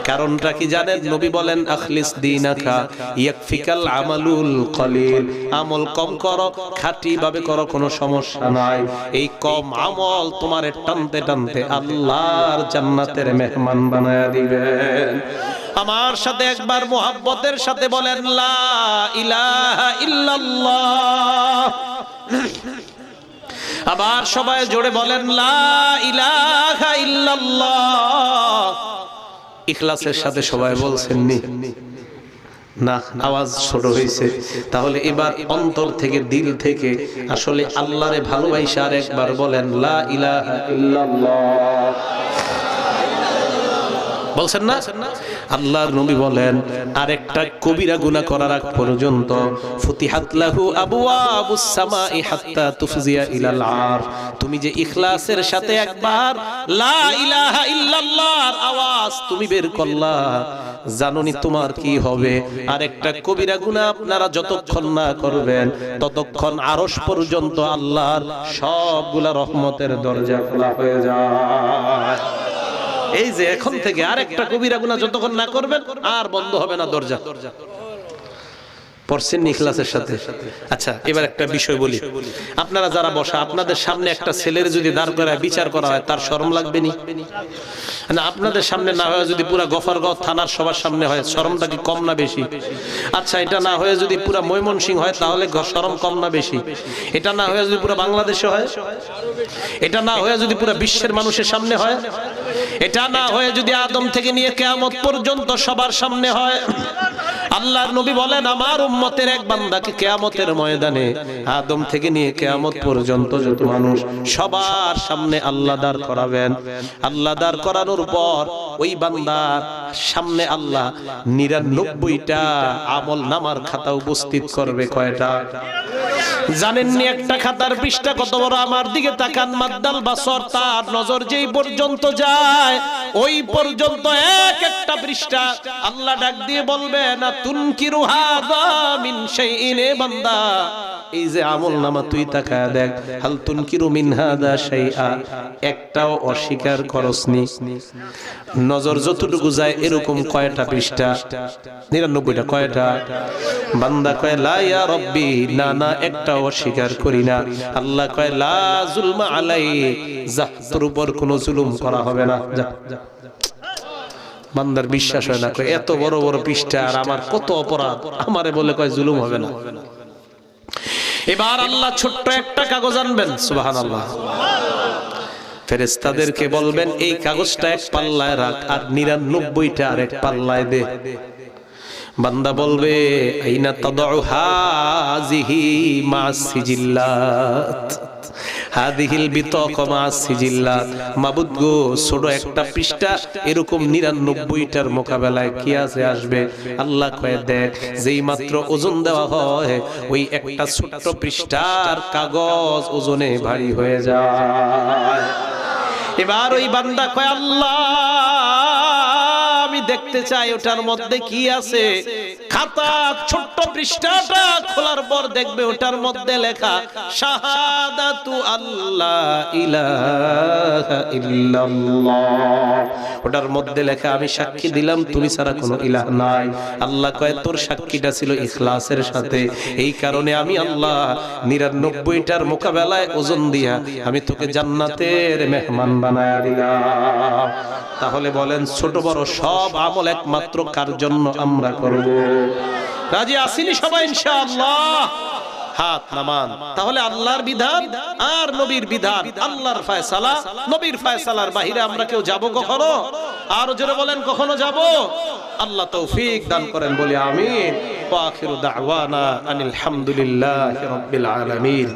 কারণটা কি জানেন? নবী বলেন আখলিস দীনাকা ইয়াকফিকাল আমালুল কলিল। আমল কম করো, খাঁটি ভাবে করো, কোনো সমস্যা নাই। এই কম আমল তোমারে টানতে টানতে আল্লাহর জান্নাতের মেহমান বানায়া দিবেন। আমার সাথে একবার মুহাব্বতের সাথে বলেন লা ইলাহা ইল্লাল্লাহ। আবার সবাই জোরে বলেন লা ইলাহা ইল্লাল্লাহ। ইখলাসের সাথে সবাই বলছেন নি? না, আওয়াজ ছোট হয়েছে। তাহলে এবার অন্তর থেকে, দিল থেকে আসলে আল্লাহরে ভালোবাসা আর একবার বলেন লা ইলাহা ইল্লাল্লাহ। বলছেন না? আল্লাহর নবী বলেন আরেকটা কবিরা গুনাহ করার আগ পর্যন্ত ফুতিহাত লাহু আবওয়াবুস সামাই হাত্তা তুফজিয়া ইলাল আরশ। তুমি যে ইখলাসের সাথে একবার লা ইলাহা ইল্লাল্লাহর আওয়াজ তুমি বের করলা, জানোনি তোমার কি হবে? আরেকটা কবিরা গুনাহ আপনারা যতক্ষণ না করবেন ততক্ষণ আরশ পর্যন্ত আল্লাহর সবগুলা রহমতের দরজা খোলা হয়ে যায়। এই যে এখন থেকে আরেকটা কবিরা গুনাহ যতক্ষণ না করবেন আর বন্ধ হবে না দরজা। পড়ছেন ইখলাসের সাথে? আচ্ছা, এবার একটা বিষয় বলি। আপনারা যারা বসা, আপনাদের সামনে একটা ছেলের যদি দাঁড় করায় বিচার করা হয়, তার শরম লাগবে নি? না, আপনাদের সামনে না হয় যদি পুরা গফরগাঁও থানার সবার সামনে হয়, শরমটা কি কম না বেশি? আচ্ছা, এটা না হয়ে যদি পুরা ময়মনসিংহ হয়, তাহলে শরম কম না বেশি? এটা না হয়ে যদি পুরা বাংলাদেশে হয়, এটা না হয়ে যদি পুরা বিশ্বের মানুষের সামনে হয়, এটা না হয়ে যদি আদম থেকে নিয়ে কিয়ামত পর্যন্ত সবার সামনে হয়, আল্লাহর নবী বলেন আমার উম্মতের এক বান্দাকে কিয়ামতের ময়দানে আদম থেকে নিয়ে কিয়ামত পর্যন্ত যত মানুষ সবার সামনে আল্লাহ দাঁড় করাবেন। আল্লাহ দাঁড় করানোর পর ওই বান্দার সামনে আল্লাহ 99টা আমল নামার খাতা উপস্থিত করবে। কয়টা জানেননি? একটা খাতার পৃষ্ঠা কত বড়? আমার দিকে তাকান, মাদ্দাল বাসর, তার নজর যেই পর্যন্ত যায় ওই পর্যন্ত এক একটা পৃষ্ঠা। আল্লাহ ডাক দিয়ে বলবে না তুনকিরু হাযা মিন শাইইন, এ বান্দা এই যে আমল নামা তুই তাকায়া দেখ, হাল তুনকিরু মিন হাযা শাইআ, একটাও অস্বীকার করসনি। নজর যতটুকু যায় এরকম কয়টা পৃষ্ঠা? 99টা। কয়টা? বান্দা কয় লা ইয়া রব্বি, না না একটাও অস্বীকার করি না। আল্লাহ কয় লা যুলমা আলাইক, যা তোর উপর কোনো জুলুম করা হবে না, যা। বান্দার বিশ্বাস হয় না, কয় এত বড় বড় পৃষ্ঠা আর আমার কত অপরাধ, আমারে বলে কয় জুলুম হবে না। এবার আল্লাহ ছোট্ট একটা কাগজ আনবেন, সুবহানাল্লাহ। ফেরেশতাদেরকে বলবেন এই কাগজটা এক পাল্লায় রাখ আর 99টা আরেক পাল্লায় দে। বান্দা বলবে আইনা তাদউ হাযিহি মা'আস সিজিল্লাত, হাদিহিল বিতাকা মা'আস সিজিল্লাত। মাবুদ গো, ছোট একটা পৃষ্ঠা এরকম 99টার মোকাবেলায় কি আছে আসবে? আল্লাহ কয় দেখ, যেই মাত্র ওজন দেওয়া হয় ওই একটা ছোট্ট পৃষ্ঠার কাগজ ওজনে ভারী হয়ে যায়। এবার ওই বান্দা কয় আল্লাহ আমি দেখতে চাই ওটার মধ্যে কি আছে। খাতা ছোট্ট পৃষ্ঠাটা খোলার পর দেখবে ওটার মধ্যে লেখা শাহাদাতু আল্লাহ ইলাহা ইল্লাল্লাহ। ওটার মধ্যে লেখা আমি সাক্ষী দিলাম তুমি ছাড়া কোনো ইলাহ নাই। আল্লাহ কয় তোর সাক্ষীটা ছিল ইখলাসের সাথে, এই কারণে আমি আল্লাহ 99টার মোকাবেলায় ওজন দিয়া আমি তোকে জান্নাতের মেহমান বানায়া দিলাম। তাহলে বলেন ছোট বড় সব আমল একমাত্র কার জন্য আমরা করব? রাজি আসিনি সবাই ইনশাআল্লাহ? হাত নামান। তাহলে আল্লাহর বিধান আর নবীর বিধান, আল্লাহর ফয়সালা নবীর ফয়সালার বাইরে আমরা কেউ যাব কখনো? আর জোরে বলেন কখনো যাব? আল্লাহ তৌফিক দান করেন, বলি আমিন। ওয়া আখিরু দাওয়ানা আনিল হামদুলিল্লাহি রাব্বিল আলামিন।